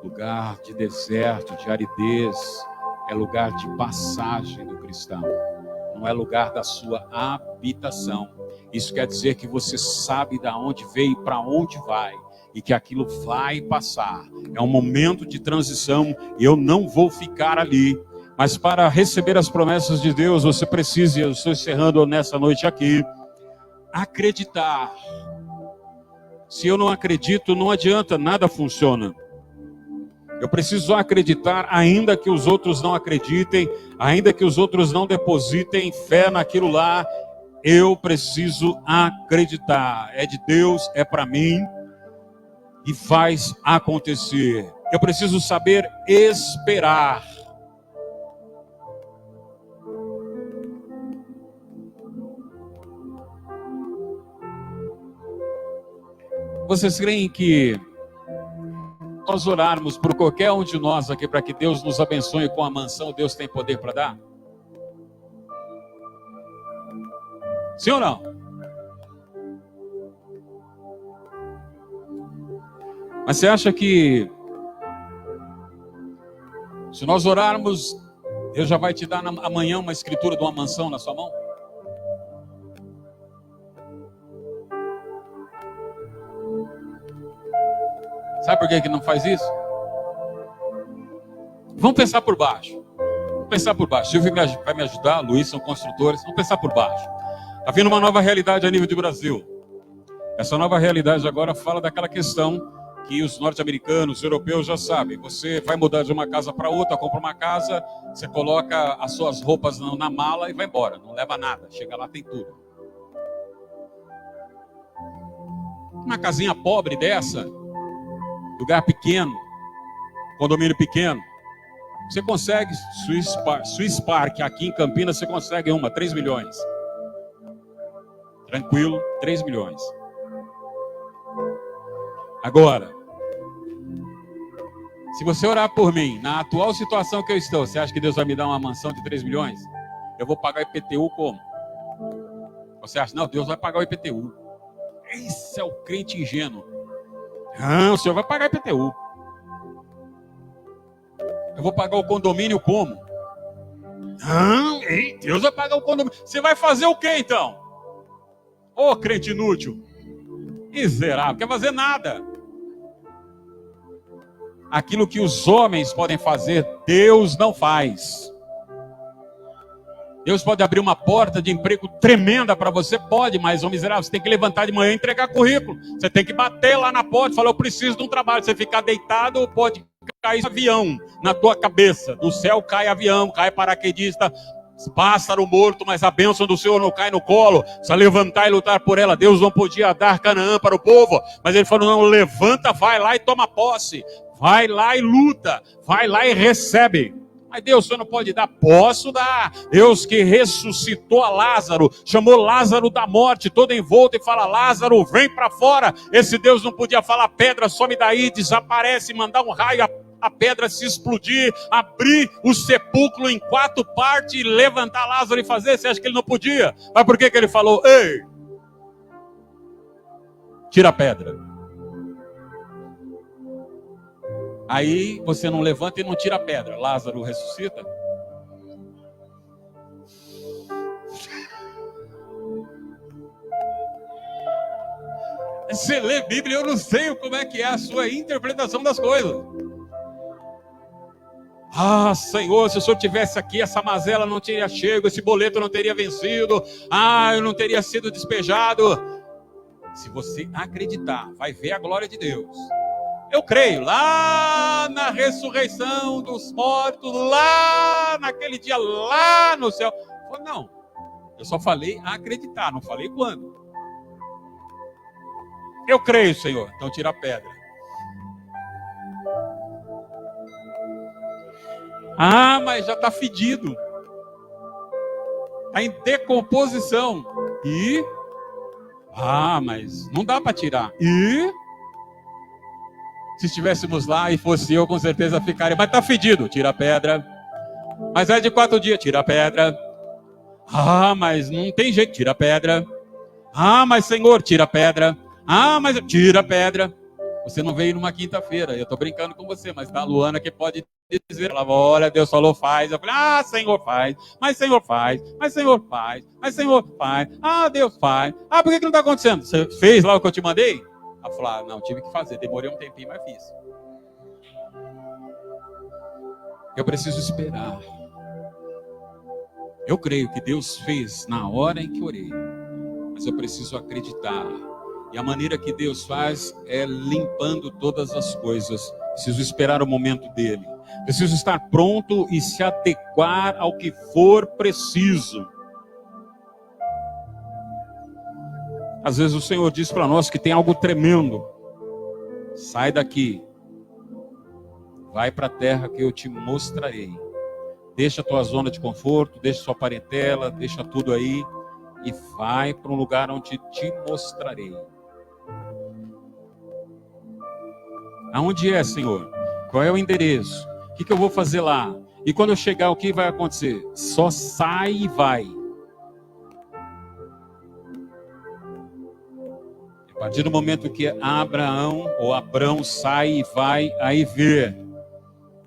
Lugar de deserto, de aridez, é lugar de passagem do cristão. Não é lugar da sua habitação. Isso quer dizer que você sabe de onde veio e para onde vai, e que aquilo vai passar. É um momento de transição e eu não vou ficar ali. Mas para receber as promessas de Deus, você precisa, eu estou encerrando nessa noite aqui, acreditar. Se eu não acredito, não adianta, nada funciona. Eu preciso acreditar, ainda que os outros não acreditem, ainda que os outros não depositem fé naquilo lá, eu preciso acreditar. É de Deus, é para mim, e faz acontecer. Eu preciso saber esperar. Vocês creem que nós orarmos por qualquer um de nós aqui para que Deus nos abençoe com a mansão, Deus tem poder para dar? Sim ou não? Mas você acha que se nós orarmos, Deus já vai te dar amanhã uma escritura de uma mansão na sua mão? Sabe por que não faz isso? Vamos pensar por baixo. Vamos pensar por baixo. Silvio vai me ajudar, Luiz são construtores. Vamos pensar por baixo. Está vindo uma nova realidade a nível de Brasil. Essa nova realidade agora fala daquela questão que os norte-americanos, os europeus já sabem. Você vai mudar de uma casa para outra, compra uma casa, você coloca as suas roupas na mala e vai embora. Não leva nada. Chega lá, tem tudo. Uma casinha pobre dessa, lugar pequeno, condomínio pequeno, você consegue, Swiss Park, aqui em Campinas, você consegue 3 milhões. Tranquilo, 3 milhões. Agora, se você orar por mim, na atual situação que eu estou, você acha que Deus vai me dar uma mansão de 3 milhões? Eu vou pagar IPTU como? Você acha, não, Deus vai pagar o IPTU. Esse é o crente ingênuo. Não, o senhor vai pagar IPTU. Eu vou pagar o condomínio como? Não, Deus vai pagar o condomínio. Você vai fazer o quê então? Ô crente inútil. Miserável, quer fazer nada. Aquilo que os homens podem fazer, Deus não faz. Deus pode abrir uma porta de emprego tremenda para você? Pode, mas, ô miserável, você tem que levantar de manhã e entregar currículo. Você tem que bater lá na porta e falar, eu preciso de um trabalho. Você ficar deitado, pode cair avião na tua cabeça. Do céu cai avião, cai paraquedista, pássaro morto, mas a bênção do Senhor não cai no colo. Precisa levantar e lutar por ela. Deus não podia dar Canaã para o povo, mas ele falou, não, levanta, vai lá e toma posse. Vai lá e luta, vai lá e recebe. Mas Deus, o Senhor não pode dar? Posso dar. Deus que ressuscitou a Lázaro, chamou Lázaro da morte, todo envolto, e fala, Lázaro, vem para fora. Esse Deus não podia falar, pedra, some daí, desaparece, mandar um raio, a pedra se explodir, abrir o sepulcro em 4 partes e levantar Lázaro e fazer? Você acha que ele não podia? Mas por que ele falou, ei, tira a pedra? Aí você não levanta e não tira a pedra. Lázaro ressuscita. Você lê Bíblia, eu não sei como é que é a sua interpretação das coisas. Ah, Senhor, se o Senhor tivesse aqui, essa mazela não teria chego, esse boleto não teria vencido, eu não teria sido despejado. Se você acreditar, vai ver a glória de Deus. Eu creio, lá na ressurreição dos mortos, lá naquele dia, lá no céu. Não, eu só falei acreditar, não falei quando. Eu creio, Senhor, então tira a pedra. Mas já está fedido. Está em decomposição. Mas não dá para tirar. Se estivéssemos lá e fosse eu, com certeza ficaria. Mas está fedido, tira a pedra. Mas é de 4 dias, tira a pedra. Mas não tem jeito, tira a pedra. Mas Senhor, tira a pedra. Mas tira a pedra. Você não veio numa quinta-feira, eu estou brincando com você, mas tá a Luana que pode dizer, ela, olha, Deus falou, faz. Eu falei, Senhor, faz. Mas Senhor, faz. Mas Senhor, faz. Mas Senhor, faz. Deus faz. Por que não está acontecendo? Você fez lá o que eu te mandei? Ela falou, não, tive que fazer, demorei um tempinho, mas fiz. Eu preciso esperar. Eu creio que Deus fez na hora em que orei, mas eu preciso acreditar. E a maneira que Deus faz é limpando todas as coisas. Preciso esperar o momento dele. Preciso estar pronto e se adequar ao que for preciso. Às vezes o Senhor diz para nós que tem algo tremendo. Sai daqui. Vai para a terra que eu te mostrarei. Deixa a tua zona de conforto, deixa a sua parentela, deixa tudo aí. E vai para um lugar onde te mostrarei. Aonde é, Senhor? Qual é o endereço? O que eu vou fazer lá? E quando eu chegar, o que vai acontecer? Só sai e vai. A partir do momento que Abrão sai e vai, aí vê.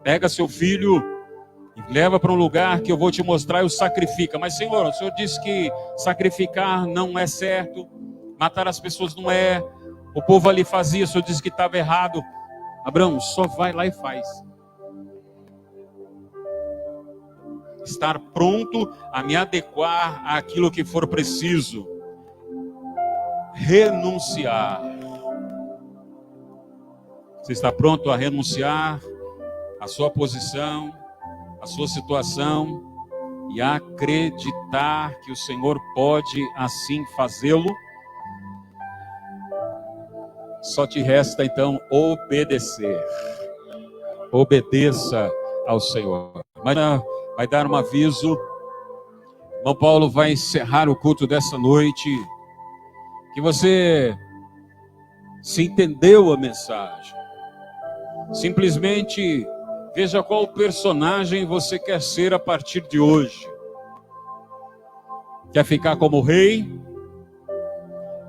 Pega seu filho e leva para um lugar que eu vou te mostrar e o sacrifica. Mas Senhor, o Senhor disse que sacrificar não é certo, matar as pessoas não é. O povo ali fazia, o Senhor disse que estava errado. Abrão, só vai lá e faz. estar pronto a me adequar àquilo que for preciso. Renunciar. Você está pronto a renunciar à sua posição, à sua situação e a acreditar que o Senhor pode assim fazê-lo? Só te resta então obedecer. Obedeça ao Senhor. Vai dar um aviso. Irmão Paulo vai encerrar o culto dessa noite. Que você se entendeu a mensagem. Simplesmente veja qual personagem você quer ser a partir de hoje. Quer ficar como rei?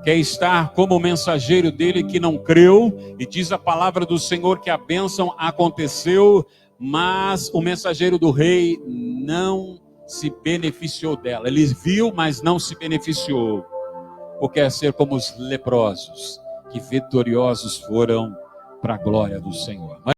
Quer estar como o mensageiro dele que não creu? E diz a palavra do Senhor que a bênção aconteceu, mas o mensageiro do rei não se beneficiou dela. Ele viu, mas não se beneficiou. Ou quer ser como os leprosos, que vitoriosos foram para a glória do Senhor.